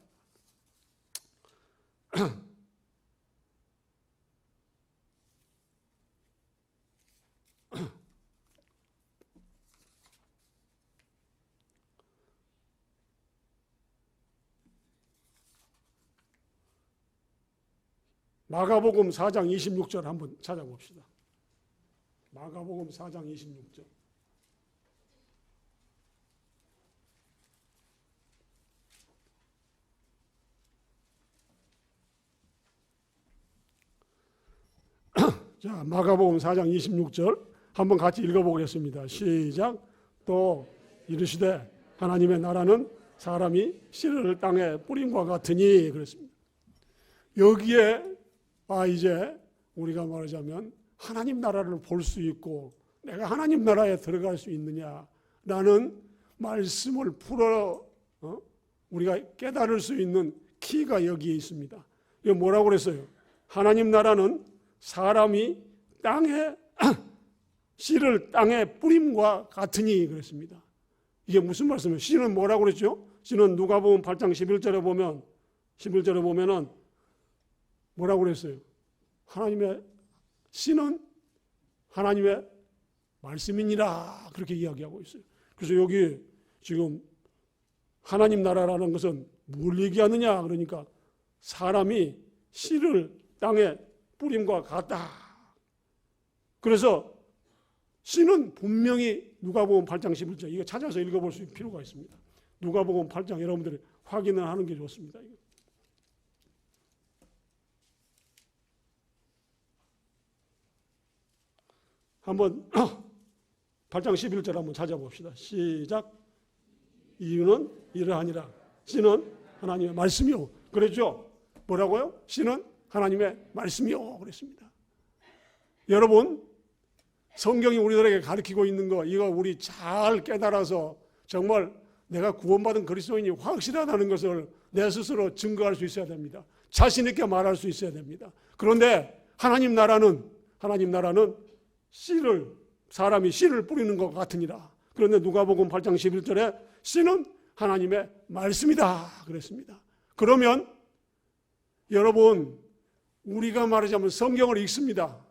마가복음 4장 26절 한번 찾아봅시다. 마가복음 4장 26절. 자, 마가복음 4장 26절 한번 같이 읽어보겠습니다. 시작. 또 이르시되 하나님의 나라는 사람이 씨를 땅에 뿌림과 같으니, 그랬습니다. 여기에 이제 우리가 말하자면 하나님 나라를 볼 수 있고 내가 하나님 나라에 들어갈 수 있느냐라는 말씀을 우리가 깨달을 수 있는 키가 여기에 있습니다. 이거 뭐라고 그랬어요? 하나님 나라는 사람이 땅에 씨를 땅에 뿌림과 같으니, 그랬습니다. 이게 무슨 말씀이에요? 씨는 뭐라고 그랬죠? 씨는 누가복음 8장 11절에 보면은 뭐라고 그랬어요? 하나님의 씨는 하나님의 말씀이니라, 그렇게 이야기하고 있어요. 그래서 여기 지금 하나님 나라라는 것은 뭘 얘기하느냐? 그러니까 사람이 씨를 땅에 뿌림과 같다. 그래서 씨는 분명히 누가복음 8장 11절, 이거 찾아서 읽어볼 수 있는 필요가 있습니다. 누가복음 8장 여러분들이 확인을 하는 게 좋습니다. 한번 8장 11절 한번 찾아봅시다. 시작. 이유는 이러하니라. 씨는 하나님의 말씀이요. 그랬죠? 뭐라고요? 씨는 하나님의 말씀이요. 그랬습니다. 여러분, 성경이 우리들에게 가르치고 있는 거, 이거 우리 잘 깨달아서 정말 내가 구원받은 그리스도인이 확실하다는 것을 내 스스로 증거할 수 있어야 됩니다. 자신 있게 말할 수 있어야 됩니다. 그런데 하나님 나라는 사람이 씨를 뿌리는 것 같으니라. 그런데 누가복음 8장 11절에 씨는 하나님의 말씀이다 그랬습니다. 그러면 여러분, 우리가 말하자면 성경을 읽습니다.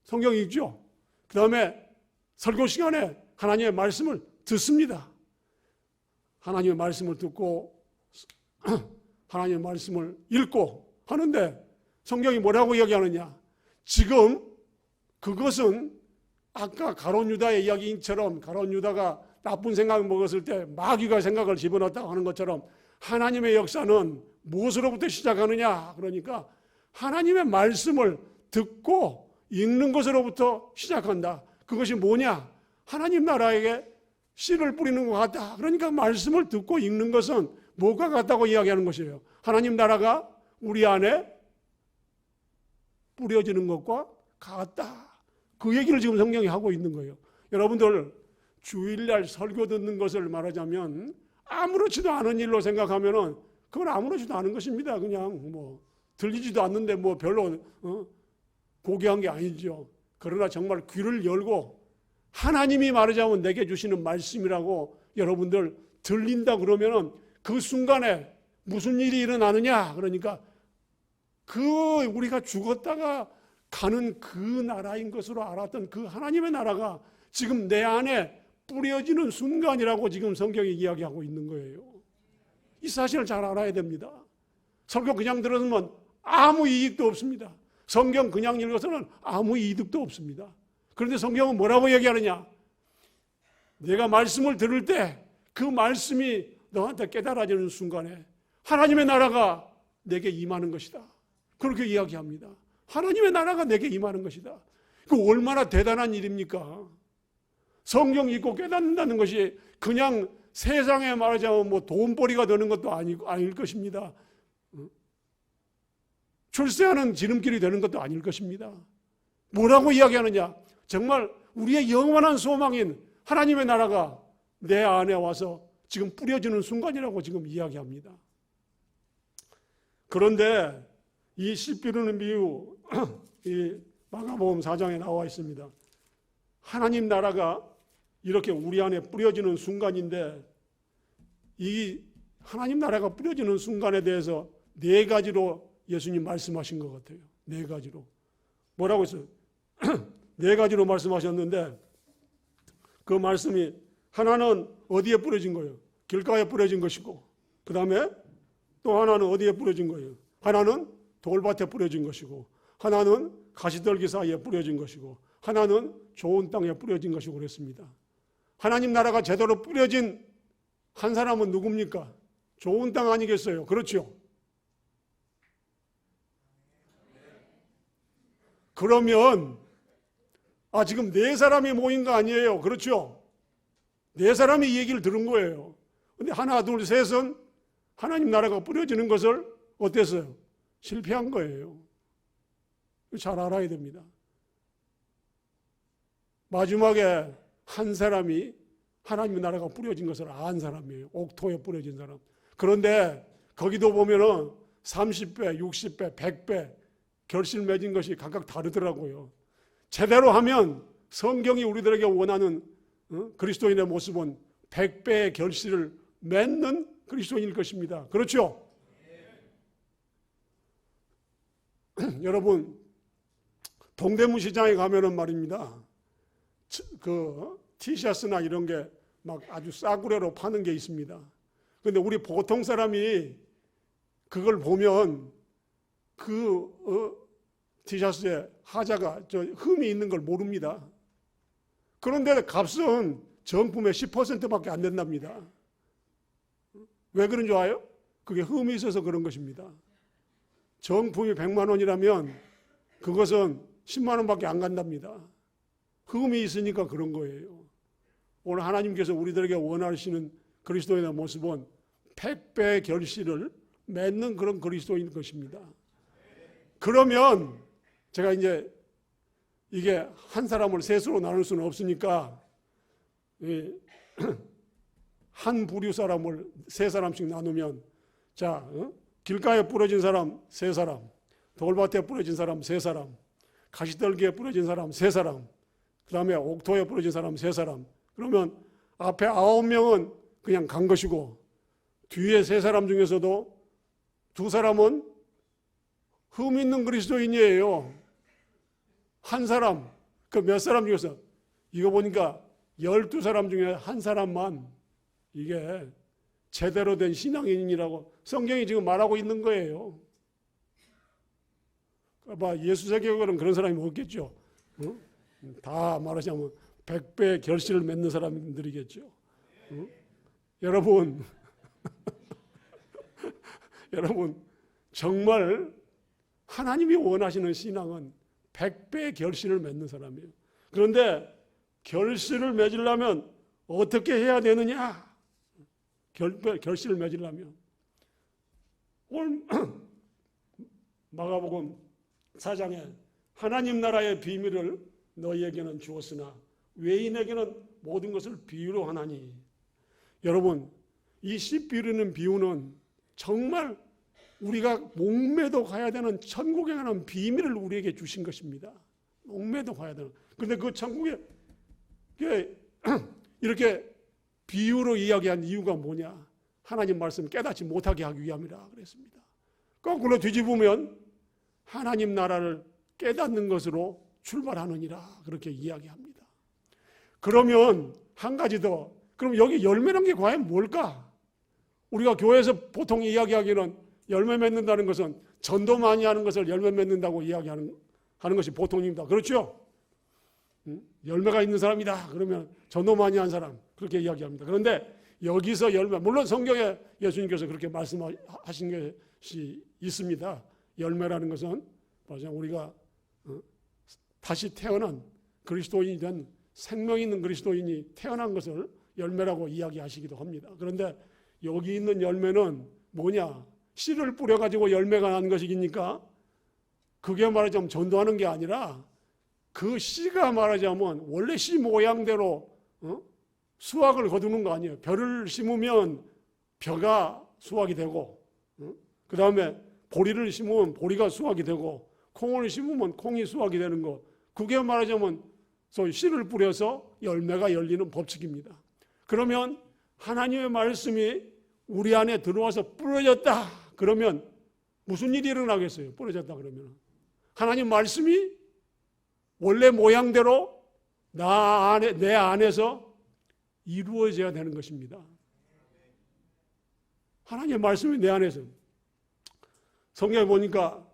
성경 읽죠. 그 다음에 설교 시간에 하나님의 말씀을 듣습니다. 하나님의 말씀을 듣고 하나님의 말씀을 읽고 하는데 성경이 뭐라고 이야기하느냐? 지금 그것은 아까 가룟 유다의 이야기처럼 가룟 유다가 나쁜 생각을 먹었을 때 마귀가 생각을 집어넣었다고 하는 것처럼 하나님의 역사는 무엇으로부터 시작하느냐? 그러니까 하나님의 말씀을 듣고 읽는 것으로부터 시작한다. 그것이 뭐냐? 하나님 나라에게 씨를 뿌리는 것 같다. 그러니까 말씀을 듣고 읽는 것은 뭐가 같다고 이야기하는 것이에요. 하나님 나라가 우리 안에 뿌려지는 것과 같다. 그 얘기를 지금 성경이 하고 있는 거예요. 여러분들 주일날 설교 듣는 것을 말하자면 아무렇지도 않은 일로 생각하면은 그건 아무렇지도 않은 것입니다. 그냥 뭐 들리지도 않는데 뭐 별로 고귀한 게 아니죠. 그러나 정말 귀를 열고 하나님이 말하자면 내게 주시는 말씀이라고 여러분들 들린다 그러면은 그 순간에 무슨 일이 일어나느냐? 그러니까 그 우리가 죽었다가 가는 그 나라인 것으로 알았던 그 하나님의 나라가 지금 내 안에 뿌려지는 순간이라고 지금 성경이 이야기하고 있는 거예요. 이 사실을 잘 알아야 됩니다. 설교 그냥 들었으면 아무 이익도 없습니다. 성경 그냥 읽어서는 아무 이득도 없습니다. 그런데 성경은 뭐라고 얘기하느냐? 내가 말씀을 들을 때 그 말씀이 너한테 깨달아지는 순간에 하나님의 나라가 내게 임하는 것이다. 그렇게 이야기합니다. 하나님의 나라가 내게 임하는 것이다. 그 얼마나 대단한 일입니까? 성경 읽고 깨닫는다는 것이 그냥 세상에 말하자면 뭐 돈벌이가 되는 것도 아닐 것입니다. 출세하는 지름길이 되는 것도 아닐 것입니다. 뭐라고 이야기하느냐? 정말 우리의 영원한 소망인 하나님의 나라가 내 안에 와서 지금 뿌려지는 순간이라고 지금 이야기합니다. 그런데 이 씨 뿌리는 비유, 이 마가복음 4장에 나와 있습니다. 하나님 나라가 이렇게 우리 안에 뿌려지는 순간인데 이 하나님 나라가 뿌려지는 순간에 대해서 네 가지로 예수님 말씀하신 것 같아요. 네 가지로. 뭐라고 했어요? 네 가지로 말씀하셨는데 그 말씀이 하나는 어디에 뿌려진 거예요? 길가에 뿌려진 것이고 그 다음에 또 하나는 어디에 뿌려진 거예요? 하나는 돌밭에 뿌려진 것이고 하나는 가시떨기 사이에 뿌려진 것이고 하나는 좋은 땅에 뿌려진 것이고 그랬습니다. 하나님 나라가 제대로 뿌려진 한 사람은 누굽니까? 좋은 땅 아니겠어요? 그렇죠? 그러면 지금 네 사람이 모인 거 아니에요? 그렇죠? 네 사람이 이 얘기를 들은 거예요. 근데 하나, 둘, 셋은 하나님 나라가 뿌려지는 것을 어땠어요? 실패한 거예요. 잘 알아야 됩니다. 마지막에 한 사람이 하나님의 나라가 뿌려진 것을 안 사람이에요. 옥토에 뿌려진 사람. 그런데 거기도 보면은 30배, 60배, 100배 결실 맺은 것이 각각 다르더라고요. 제대로 하면 성경이 우리들에게 원하는 그리스도인의 모습은 100배의 결실을 맺는 그리스도인일 것입니다. 그렇죠? 여러분 동대문 시장에 가면은 말입니다. 그 티셔츠나 이런 게 막 아주 싸구려로 파는 게 있습니다. 그런데 우리 보통 사람이 그걸 보면 그 티셔츠에 하자가 흠이 있는 걸 모릅니다. 그런데 값은 정품의 10%밖에 안 된답니다. 왜 그런 줄 알아요? 그게 흠이 있어서 그런 것입니다. 정품이 100만 원이라면 그것은 10만 원밖에 안 간답니다. 흠이 있으니까 그런 거예요. 오늘 하나님께서 우리들에게 원하시는 그리스도인의 모습은 100배의 결실을 맺는 그런 그리스도인 것입니다. 그러면 제가 이제 이게 한 사람을 셋으로 나눌 수는 없으니까 한 부류 사람을 세 사람씩 나누면 자, 길가에 뿌려진 사람 세 사람, 돌밭에 뿌려진 사람 세 사람, 가시떨기에 뿌려진 사람 세 사람, 그 다음에 옥토에 뿌려진 사람 세 사람. 그러면 앞에 9명은 그냥 간 것이고 뒤에 세 사람 중에서도 두 사람은 흠 있는 그리스도인이에요. 한 사람, 그 몇 사람 중에서 이거 보니까 12사람 중에 한 사람만 이게 제대로 된 신앙인이라고 성경이 지금 말하고 있는 거예요. 예수 세계에는 그런 사람이 없겠죠. 다 말하자면 100배 결실을 맺는 사람들이겠죠. 여러분, 여러분 정말 하나님이 원하시는 신앙은 100배 결실을 맺는 사람이에요. 그런데 결실을 맺으려면 어떻게 해야 되느냐? 결실을 맺으려면 오늘 마가복음 4장에 하나님 나라의 비밀을 너희에게는 주었으나 외인에게는 모든 것을 비유로 하나니. 여러분, 이 씨 뿌리는 비유는 정말 우리가 목매도 가야 되는 천국에 가는 비밀을 우리에게 주신 것입니다. 목매도 가야 되는. 그런데 그 천국에 이렇게 비유로 이야기한 이유가 뭐냐? 하나님 말씀 깨닫지 못하게 하기 위함이라 그랬습니다. 거꾸로 뒤집으면 하나님 나라를 깨닫는 것으로 출발하느니라 그렇게 이야기합니다. 그러면 한 가지 더. 그럼 여기 열매란 게 과연 뭘까? 우리가 교회에서 보통 이야기하기는 열매 맺는다는 것은 전도 많이 하는 것을 열매 맺는다고 이야기하는 것이 보통입니다. 그렇죠? 열매가 있는 사람이다. 그러면 전도 많이 한 사람 그렇게 이야기합니다. 그런데 여기서 열매, 물론 성경에 예수님께서 그렇게 말씀하신 것이 있습니다. 열매라는 것은 우리가 다시 태어난 그리스도인이 된 생명 있는 그리스도인이 태어난 것을 열매라고 이야기하시기도 합니다. 그런데 여기 있는 열매는 뭐냐? 씨를 뿌려가지고 열매가 난 것이니까 그게 말하자면 전도하는 게 아니라 그 씨가 말하자면 원래 씨 모양대로 수확을 거두는 거 아니에요. 벼를 심으면 벼가 수확이 되고, 그 다음에 보리를 심으면 보리가 수확이 되고, 콩을 심으면 콩이 수확이 되는 거. 그게 말하자면 소위 씨를 뿌려서 열매가 열리는 법칙입니다. 그러면 하나님의 말씀이 우리 안에 들어와서 뿌려졌다. 그러면 무슨 일이 일어나겠어요? 뿌려졌다 그러면 하나님 말씀이 원래 모양대로 내 안에서 이루어져야 되는 것입니다. 하나님의 말씀이 내 안에서. 성경에 보니까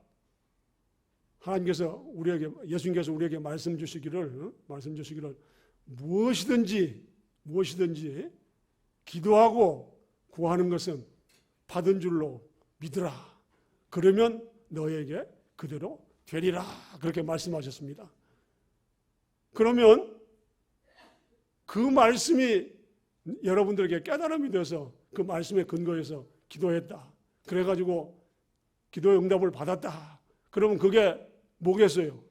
하나님께서 예수님께서 우리에게 말씀 주시기를 무엇이든지 기도하고 구하는 것은 받은 줄로 믿으라. 그러면 너에게 그대로 되리라. 그렇게 말씀하셨습니다. 그러면 그 말씀이 여러분들에게 깨달음이 돼서 그 말씀에 근거해서 기도했다. 그래가지고 기도의 응답을 받았다. 그러면 그게 뭐겠어요?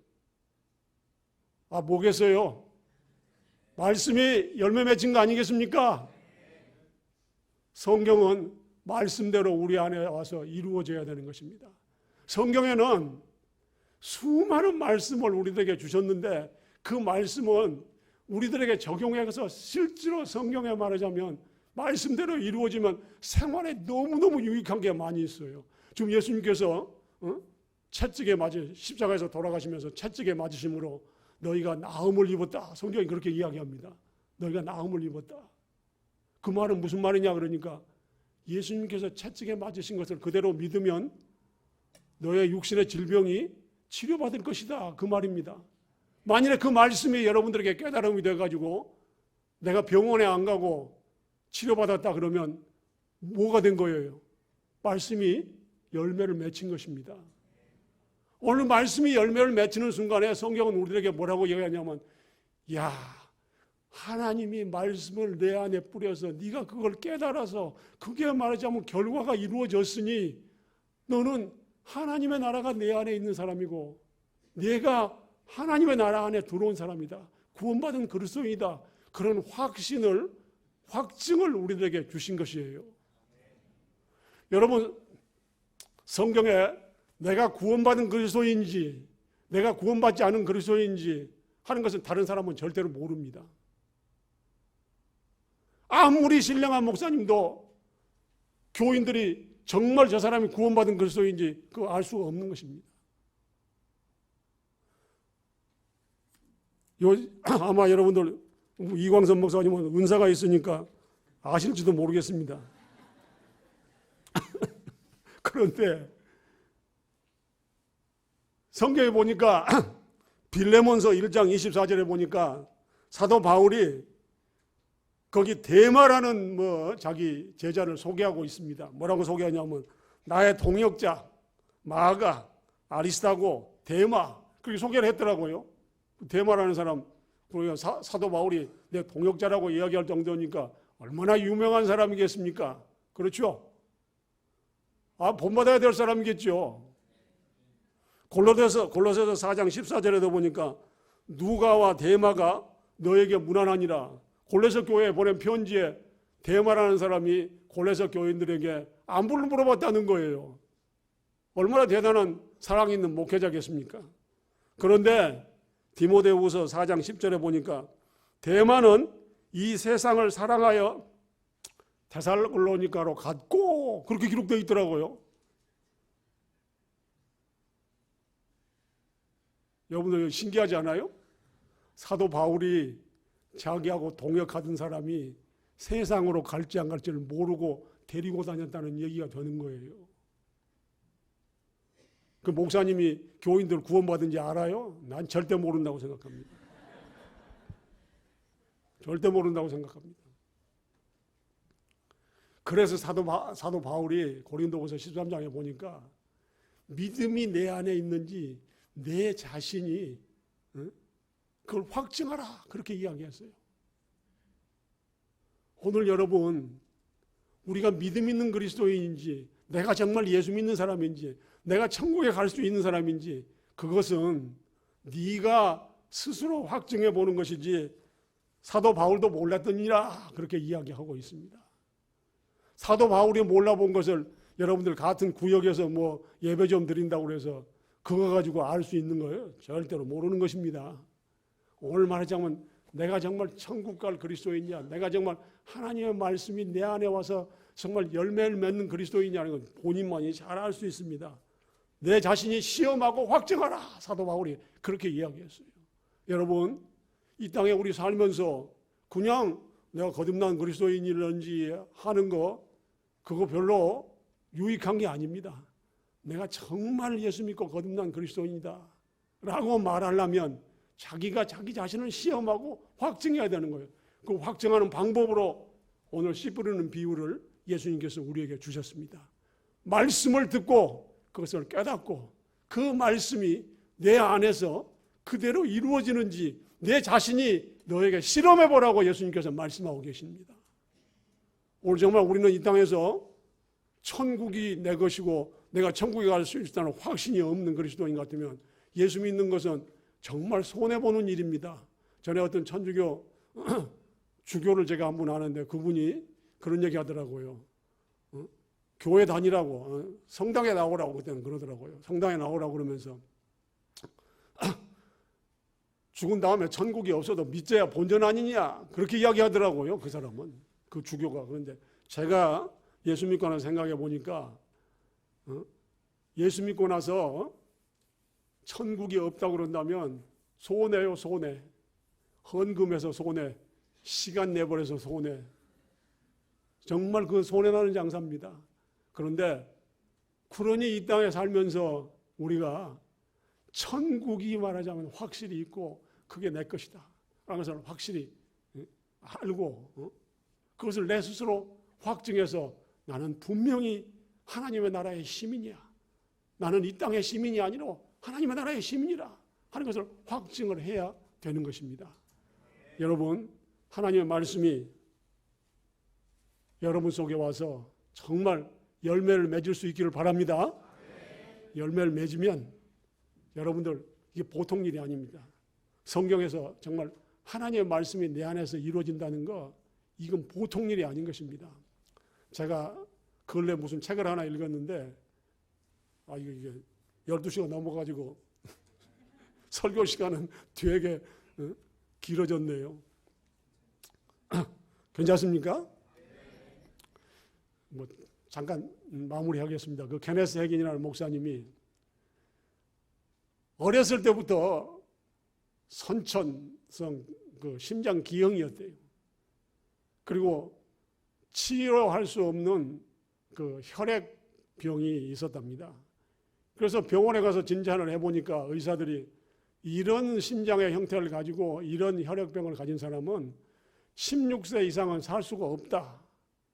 뭐겠어요? 말씀이 열매 맺힌 거 아니겠습니까? 성경은 말씀대로 우리 안에 와서 이루어져야 되는 것입니다. 성경에는 수많은 말씀을 우리들에게 주셨는데 그 말씀은 우리들에게 적용해서 실제로 성경에 말하자면 말씀대로 이루어지면 생활에 너무너무 유익한 게 많이 있어요. 지금 예수님께서 채찍에 십자가에서 돌아가시면서 채찍에 맞으심으로 너희가 나음을 입었다. 성경이 그렇게 이야기합니다. 너희가 나음을 입었다. 그 말은 무슨 말이냐 그러니까 예수님께서 채찍에 맞으신 것을 그대로 믿으면 너의 육신의 질병이 치료받을 것이다. 그 말입니다. 만일에 그 말씀이 여러분들에게 깨달음이 돼가지고 내가 병원에 안 가고 치료받았다 그러면 뭐가 된 거예요? 말씀이 열매를 맺힌 것입니다. 오늘 말씀이 열매를 맺히는 순간에 성경은 우리에게 뭐라고 얘기하냐면 하나님이 말씀을 내 안에 뿌려서 네가 그걸 깨달아서 그게 말하자면 결과가 이루어졌으니 너는 하나님의 나라가 내 안에 있는 사람이고 내가 하나님의 나라 안에 들어온 사람이다. 구원받은 그리스도인이다. 그런 확증을 우리들에게 주신 것이에요. 여러분, 성경에 내가 구원받은 그리스도인지 내가 구원받지 않은 그리스도인지 하는 것은 다른 사람은 절대로 모릅니다. 아무리 신령한 목사님도 교인들이 정말 저 사람이 구원받은 그리스도인지 그거 알 수가 없는 것입니다. 아마 여러분들 이광선 목사님은 은사가 있으니까 아실지도 모르겠습니다. 그런데 성경에 보니까 빌레몬서 1장 24절에 보니까 사도 바울이 거기 데마라는 자기 제자를 소개하고 있습니다. 뭐라고 소개하냐면 나의 동역자 마가, 아리스타고, 데마 그렇게 소개를 했더라고요. 데마라는 사람 사도 바울이 내 동역자라고 이야기할 정도니까 얼마나 유명한 사람이겠습니까? 그렇죠? 본받아야 될 사람이겠죠. 골로새서 4장 14절에도 보니까 누가와 데마가 너에게 무난하니라. 골로새 교회에 보낸 편지에 데마라는 사람이 골로새 교인들에게 안부를 물어봤다는 거예요. 얼마나 대단한 사랑 있는 목회자겠습니까? 그런데 디모데후서 4장 10절에 보니까 데마는 이 세상을 사랑하여 데살로니가로 갔고 그렇게 기록되어 있더라고요. 여러분들 신기하지 않아요? 사도 바울이 자기하고 동역하던 사람이 세상으로 갈지 안 갈지를 모르고 데리고 다녔다는 얘기가 되는 거예요. 그 목사님이 교인들 구원받은지 알아요? 난 절대 모른다고 생각합니다. 절대 모른다고 생각합니다. 그래서 사도 바울이 고린도후서 13장에 보니까 믿음이 내 안에 있는지 내 자신이 그걸 확증하라 그렇게 이야기했어요. 오늘 여러분 우리가 믿음 있는 그리스도인인지 내가 정말 예수 믿는 사람인지 내가 천국에 갈 수 있는 사람인지 그것은 네가 스스로 확증해 보는 것이지 사도 바울도 몰랐더니라 그렇게 이야기하고 있습니다. 사도 바울이 몰라본 것을 여러분들 같은 구역에서 예배 좀 드린다고 해서 그거 가지고 알 수 있는 거예요? 절대로 모르는 것입니다. 오늘 말하자면 내가 정말 천국 갈 그리스도인이냐, 내가 정말 하나님의 말씀이 내 안에 와서 정말 열매를 맺는 그리스도인이냐는 건 본인만이 잘 알 수 있습니다. 내 자신이 시험하고 확증하라. 사도 바울이 그렇게 이야기했어요. 여러분 이 땅에 우리 살면서 그냥 내가 거듭난 그리스도인이런지 하는 거 그거 별로 유익한 게 아닙니다. 내가 정말 예수 믿고 거듭난 그리스도인이다 라고 말하려면 자기가 자기 자신을 시험하고 확증해야 되는 거예요. 그 확증하는 방법으로 오늘 씨 뿌리는 비유를 예수님께서 우리에게 주셨습니다. 말씀을 듣고 그것을 깨닫고 그 말씀이 내 안에서 그대로 이루어지는지 내 자신이 너에게 실험해 보라고 예수님께서 말씀하고 계십니다. 오늘 정말 우리는 이 땅에서 천국이 내 것이고 내가 천국에 갈 수 있다는 확신이 없는 그리스도인 같으면 예수 믿는 것은 정말 손해보는 일입니다. 전에 어떤 천주교 주교를 제가 한 분 아는데 그분이 그런 얘기 하더라고요. 교회 다니라고 성당에 나오라고 그때는 그러더라고요. 성당에 나오라고 그러면서 죽은 다음에 천국이 없어도 믿져야 본전 아니냐 그렇게 이야기하더라고요. 그 사람은 그 주교가. 그런데 제가 예수 믿고 나서 생각해 보니까 예수 믿고 나서 천국이 없다고 그런다면 손해요. 손해. 헌금해서 손해. 시간 내버려서 손해. 정말 그 손해나는 장사입니다. 그런데 그러니 이 땅에 살면서 우리가 천국이 말하자면 확실히 있고 그게 내 것이다 라는 것을 확실히 알고 그것을 내 스스로 확증해서 나는 분명히 하나님의 나라의 시민이야. 나는 이 땅의 시민이 아니라 하나님의 나라의 시민이라 하는 것을 확증을 해야 되는 것입니다. 여러분 하나님의 말씀이 여러분 속에 와서 정말 열매를 맺을 수 있기를 바랍니다. 열매를 맺으면 여러분들 이게 보통 일이 아닙니다. 성경에서 정말 하나님의 말씀이 내 안에서 이루어진다는 거 이건 보통 일이 아닌 것입니다. 제가 근래 무슨 책을 하나 읽었는데 이게 12시가 넘어가지고 설교 시간은 되게 길어졌네요. 괜찮습니까? 잠깐 마무리하겠습니다. 그 케네스 해긴이라는 목사님이 어렸을 때부터 선천성 그 심장 기형이었대요. 그리고 치료할 수 없는 그 혈액병이 있었답니다. 그래서 병원에 가서 진단을 해보니까 의사들이 이런 심장의 형태를 가지고 이런 혈액병을 가진 사람은 16세 이상은 살 수가 없다.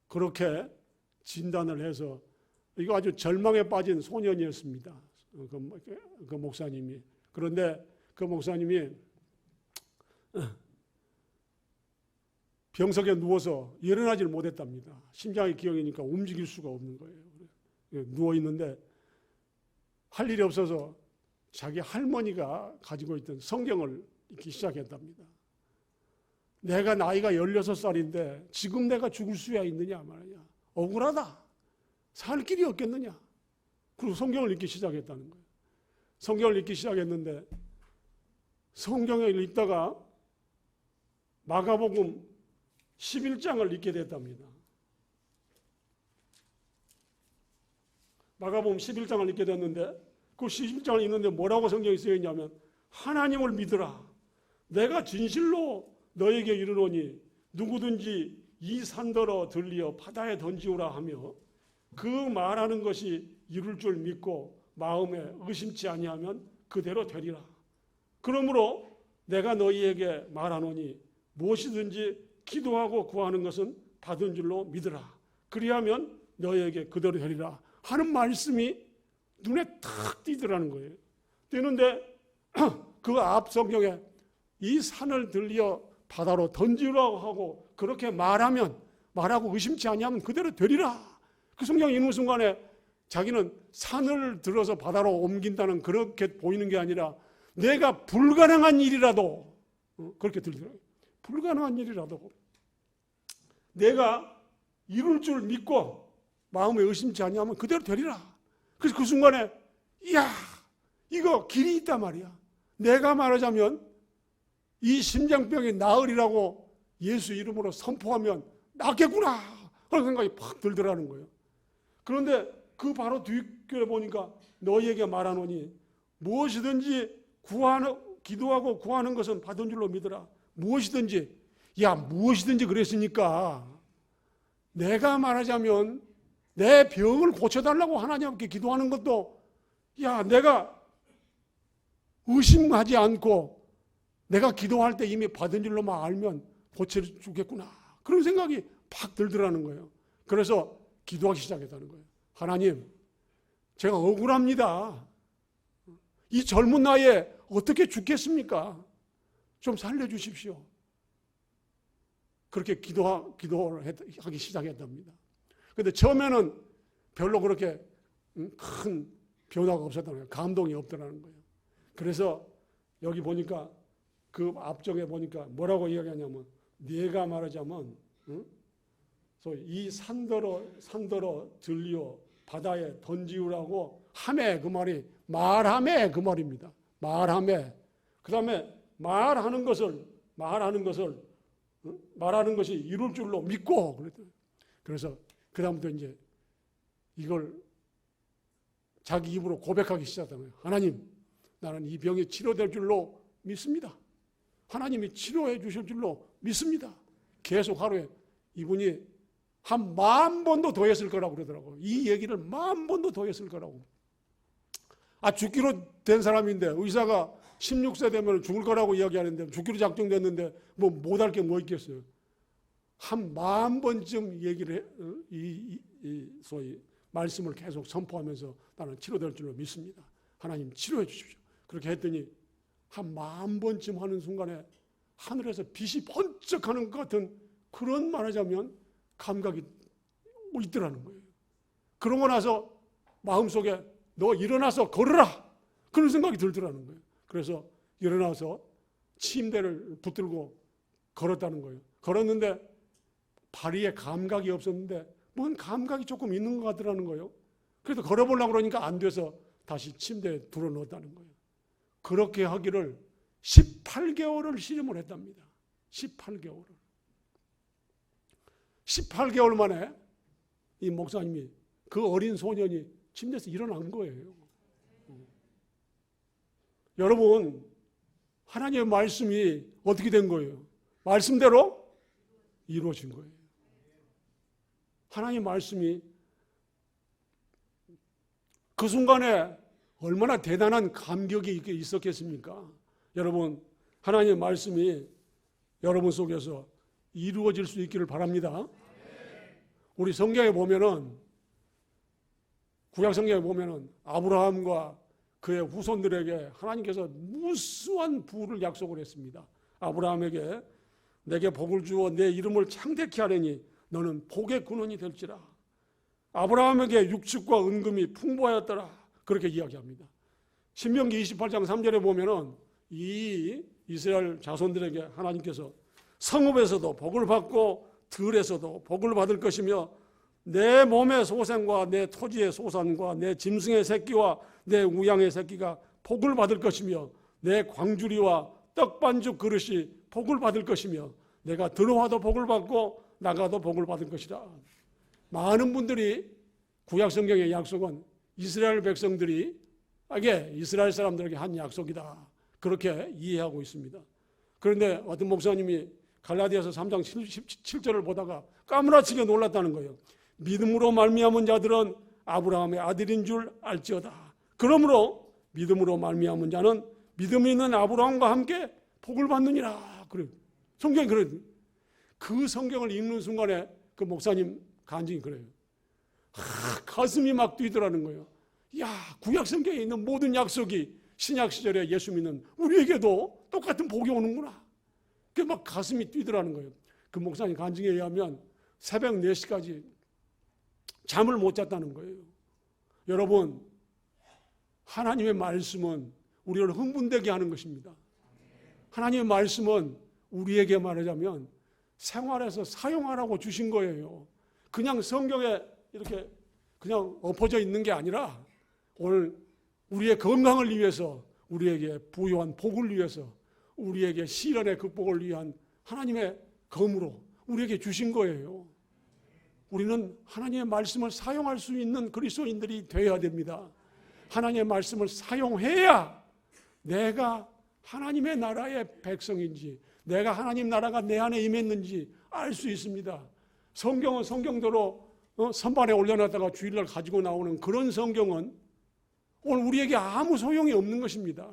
그렇게 진단을 해서 이거 아주 절망에 빠진 소년이었습니다. 그 목사님이. 그런데 그 목사님이 병석에 누워서 일어나질 못했답니다. 심장이 기형이니까 움직일 수가 없는 거예요. 누워있는데 할 일이 없어서 자기 할머니가 가지고 있던 성경을 읽기 시작했답니다. 내가 나이가 16살인데 지금 내가 죽을 수야 있느냐 말이야. 억울하다. 살 길이 없겠느냐. 그리고 성경을 읽기 시작했다는 거예요. 성경을 읽기 시작했는데 성경을 읽다가 마가복음 11장을 읽게 됐답니다. 마가복음 11장을 읽게 됐는데 그 11장을 읽는데 뭐라고 성경에 쓰여 있냐면 하나님을 믿으라. 내가 진실로 너에게 이르노니 누구든지 이 산더러 들리어 바다에 던지우라 하며 그 말하는 것이 이룰 줄 믿고 마음에 의심치 아니하면 그대로 되리라. 그러므로 내가 너희에게 말하노니 무엇이든지 기도하고 구하는 것은 받은 줄로 믿으라. 그리하면 너희에게 그대로 되리라 하는 말씀이 눈에 탁 띄더라는 거예요. 띄는데 그 앞 성경에 이 산을 들리어 바다로 던지라고 하고 그렇게 말하고 의심치 아니하면 그대로 되리라. 그 성경 읽는 순간에 자기는 산을 들어서 바다로 옮긴다는 그렇게 보이는 게 아니라 내가 불가능한 일이라도 그렇게 들더라고요. 불가능한 일이라도 내가 이룰 줄 믿고 마음에 의심치 아니하면 그대로 되리라. 그래서 그 순간에 이야 이거 길이 있단 말이야. 내가 말하자면 이 심장병이 나으리라고 예수 이름으로 선포하면 낫겠구나 그런 생각이 팍 들더라는 거예요. 그런데 그 바로 뒷교에 보니까 너희에게 말하노니 무엇이든지 기도하고 구하는 것은 받은 줄로 믿으라. 무엇이든지 무엇이든지 그랬으니까 내가 말하자면 내 병을 고쳐달라고 하나님께 기도하는 것도 내가 의심하지 않고 내가 기도할 때 이미 받은 줄로만 알면 고쳐주겠구나 그런 생각이 팍 들더라는 거예요. 그래서 기도하기 시작했다는 거예요. 하나님 제가 억울합니다. 이 젊은 나이에 어떻게 죽겠습니까? 좀 살려주십시오. 그렇게 기도를 하기 시작했답니다. 그런데 처음에는 별로 그렇게 큰 변화가 없었다는 거예요. 감동이 없더라는 거예요. 그래서 여기 보니까 그 앞쪽에 보니까 뭐라고 이야기하냐면 네가 말하자면 이 산더러 들리어 바다에 던지우라고 하매 그 말이 말하매 그 말입니다. 말하매 그 다음에 말하는 것이 이룰 줄로 믿고 그랬더니 그래서 그 다음부터 이제 이걸 자기 입으로 고백하기 시작하는 거예요. 하나님 나는 이 병이 치료될 줄로 믿습니다. 하나님이 치료해 주실 줄로 믿습니다. 계속 하루에 이분이 한 10,000번도 더 했을 거라고 그러더라고요. 이 얘기를 10,000번도 더 했을 거라고. 죽기로 된 사람인데 의사가 16세 되면 죽을 거라고 이야기하는데 죽기로 작정됐는데 못할 게 뭐 있겠어요. 한 10,000번쯤 얘기를 소위 말씀을 계속 선포하면서 나는 치료될 줄로 믿습니다. 하나님 치료해 주십시오. 그렇게 했더니 한 10,000번쯤 하는 순간에 하늘에서 빛이 번쩍하는 것 같은 그런 말하자면 감각이 있더라는 거예요. 그러고 나서 마음속에 너 일어나서 걸으라 그런 생각이 들더라는 거예요. 그래서 일어나서 침대를 붙들고 걸었다는 거예요. 걸었는데 다리에 감각이 없었는데 뭔 감각이 조금 있는 것 같더라는 거예요. 그래서 걸어보려고 그러니까 안 돼서 다시 침대에 들어 넣었다는 거예요. 그렇게 하기를 18개월을 시름을 했답니다. 18개월을. 18개월 만에 이 목사님이 그 어린 소년이 침대에서 일어난 거예요. 여러분 하나님의 말씀이 어떻게 된 거예요? 말씀대로 이루어진 거예요. 하나님의 말씀이 그 순간에 얼마나 대단한 감격이 있었겠습니까? 여러분, 하나님의 말씀이 여러분 속에서 이루어질 수 있기를 바랍니다. 우리 성경에 보면은, 구약 성경에 보면은 아브라함과 그의 후손들에게 하나님께서 무수한 부를 약속을 했습니다. 아브라함에게 내게 복을 주어 내 이름을 창대케 하려니 너는 복의 근원이 될지라. 아브라함에게 육축과 은금이 풍부하였더라. 그렇게 이야기합니다. 신명기 28장 3절에 보면은 이 이스라엘 자손들에게 하나님께서 성읍에서도 복을 받고 들에서도 복을 받을 것이며 내 몸의 소생과 내 토지의 소산과 내 짐승의 새끼와 내 우양의 새끼가 복을 받을 것이며 내 광주리와 떡반죽 그릇이 복을 받을 것이며 내가 들어와도 복을 받고 나가도 복을 받을 것이라. 많은 분들이 구약 성경의 약속은 이스라엘 백성들이 이스라엘 사람들에게 한 약속이다, 그렇게 이해하고 있습니다. 그런데 어떤 목사님이 갈라디아서 3장 17절을 보다가 까무라치게 놀랐다는 거예요. 믿음으로 말미암은 자들은 아브라함의 아들인 줄 알지어다. 그러므로 믿음으로 말미암은 자는 믿음이 있는 아브라함과 함께 복을 받느니라. 그래요. 성경이 그래요. 그 성경을 읽는 순간에 그 목사님 간증이 그래요. 가슴이 막 뛰더라는 거예요. 야, 구약 성경에 있는 모든 약속이 신약 시절에 예수 믿는 우리에게도 똑같은 복이 오는구나. 그게 막 가슴이 뛰더라는 거예요. 그 목사님 간증에 의하면 새벽 4시까지 잠을 못 잤다는 거예요. 여러분, 하나님의 말씀은 우리를 흥분되게 하는 것입니다. 하나님의 말씀은 우리에게 말하자면 생활에서 사용하라고 주신 거예요. 그냥 성경에 이렇게 그냥 엎어져 있는 게 아니라 오늘 우리의 건강을 위해서, 우리에게 부요한 복을 위해서, 우리에게 시련의 극복을 위한 하나님의 검으로 우리에게 주신 거예요. 우리는 하나님의 말씀을 사용할 수 있는 그리스도인들이 되어야 됩니다. 하나님의 말씀을 사용해야 내가 하나님의 나라의 백성인지, 내가 하나님 나라가 내 안에 임했는지 알 수 있습니다. 성경은 성경대로 선반에 올려놨다가 주일날 가지고 나오는 그런 성경은 오늘 우리에게 아무 소용이 없는 것입니다.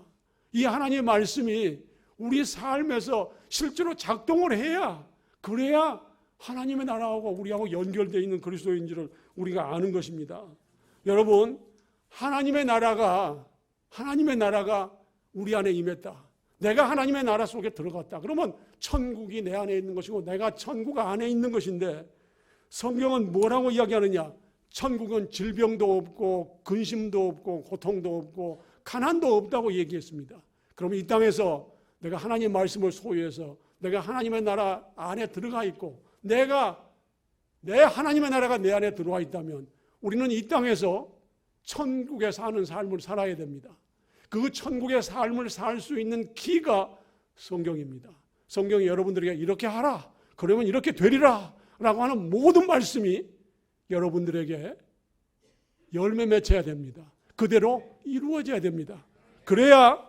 이 하나님의 말씀이 우리 삶에서 실제로 작동을 해야, 그래야 하나님의 나라하고 우리하고 연결되어 있는 그리스도인지를 우리가 아는 것입니다. 여러분, 하나님의 나라가 우리 안에 임했다. 내가 하나님의 나라 속에 들어갔다. 그러면 천국이 내 안에 있는 것이고 내가 천국 안에 있는 것인데, 성경은 뭐라고 이야기하느냐? 천국은 질병도 없고 근심도 없고 고통도 없고 가난도 없다고 얘기했습니다. 그러면 이 땅에서 내가 하나님의 말씀을 소유해서 내가 하나님의 나라 안에 들어가 있고 내 하나님의 나라가 내 안에 들어와 있다면 우리는 이 땅에서 천국에 사는 삶을 살아야 됩니다. 그 천국의 삶을 살 수 있는 키가 성경입니다. 성경이 여러분들에게 이렇게 하라, 그러면 이렇게 되리라 라고 하는 모든 말씀이 여러분들에게 열매 맺혀야 됩니다. 그대로 이루어져야 됩니다. 그래야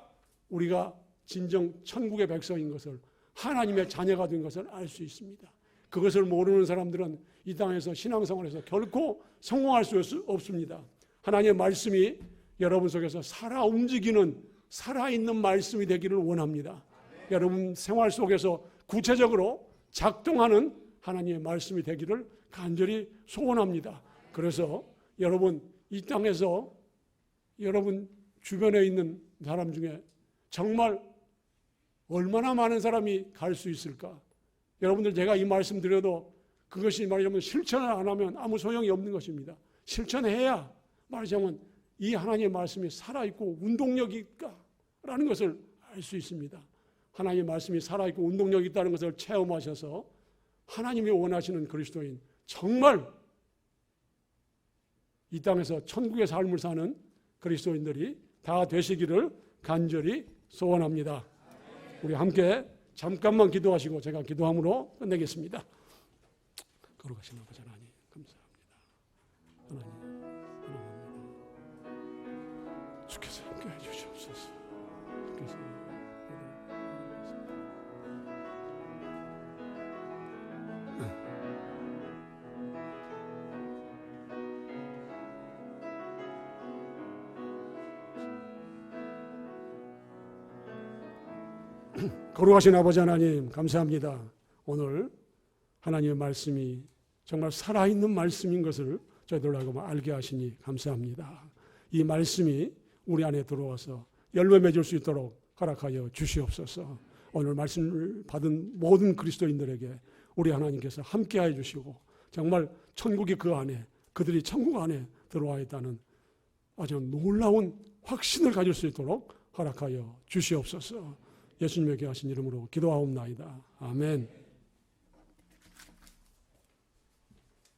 우리가 진정 천국의 백성인 것을, 하나님의 자녀가 된 것을 알 수 있습니다. 그것을 모르는 사람들은 이 땅에서 신앙생활에서 결코 성공할 수 없습니다. 하나님의 말씀이 여러분 속에서 살아 움직이는 살아있는 말씀이 되기를 원합니다. 여러분 생활 속에서 구체적으로 작동하는 하나님의 말씀이 되기를 간절히 소원합니다. 그래서 여러분 이 땅에서 여러분 주변에 있는 사람 중에 정말 얼마나 많은 사람이 갈 수 있을까? 여러분들 제가 이 말씀 드려도 그것이 말하자면 실천을 안 하면 아무 소용이 없는 것입니다. 실천해야 말하자면 이 하나님의 말씀이 살아있고 운동력이 있다라는 것을 알 수 있습니다. 하나님의 말씀이 살아있고 운동력이 있다는 것을 체험하셔서 하나님이 원하시는 그리스도인, 정말 이 땅에서 천국의 삶을 사는 그리스도인들이 다 되시기를 간절히 소원합니다. 우리 함께 잠깐만 기도하시고 제가 기도함으로 끝내겠습니다. 거룩하신 아버지 하나님 감사합니다. 하나님 사랑합니다. 주께서 함께 해주시옵소서. 주께서 거룩하신 아버지 하나님 감사합니다. 오늘 하나님의 말씀이 정말 살아있는 말씀인 것을 저희들로 하여금 알게 하시니 감사합니다. 이 말씀이 우리 안에 들어와서 열매 맺을 수 있도록 허락하여 주시옵소서. 오늘 말씀을 받은 모든 그리스도인들에게 우리 하나님께서 함께하여 주시고 정말 천국이 그 안에, 그들이 천국 안에 들어와 있다는 아주 놀라운 확신을 가질 수 있도록 허락하여 주시옵소서. 예수님의 귀하신 이름으로 기도하옵나이다. 아멘.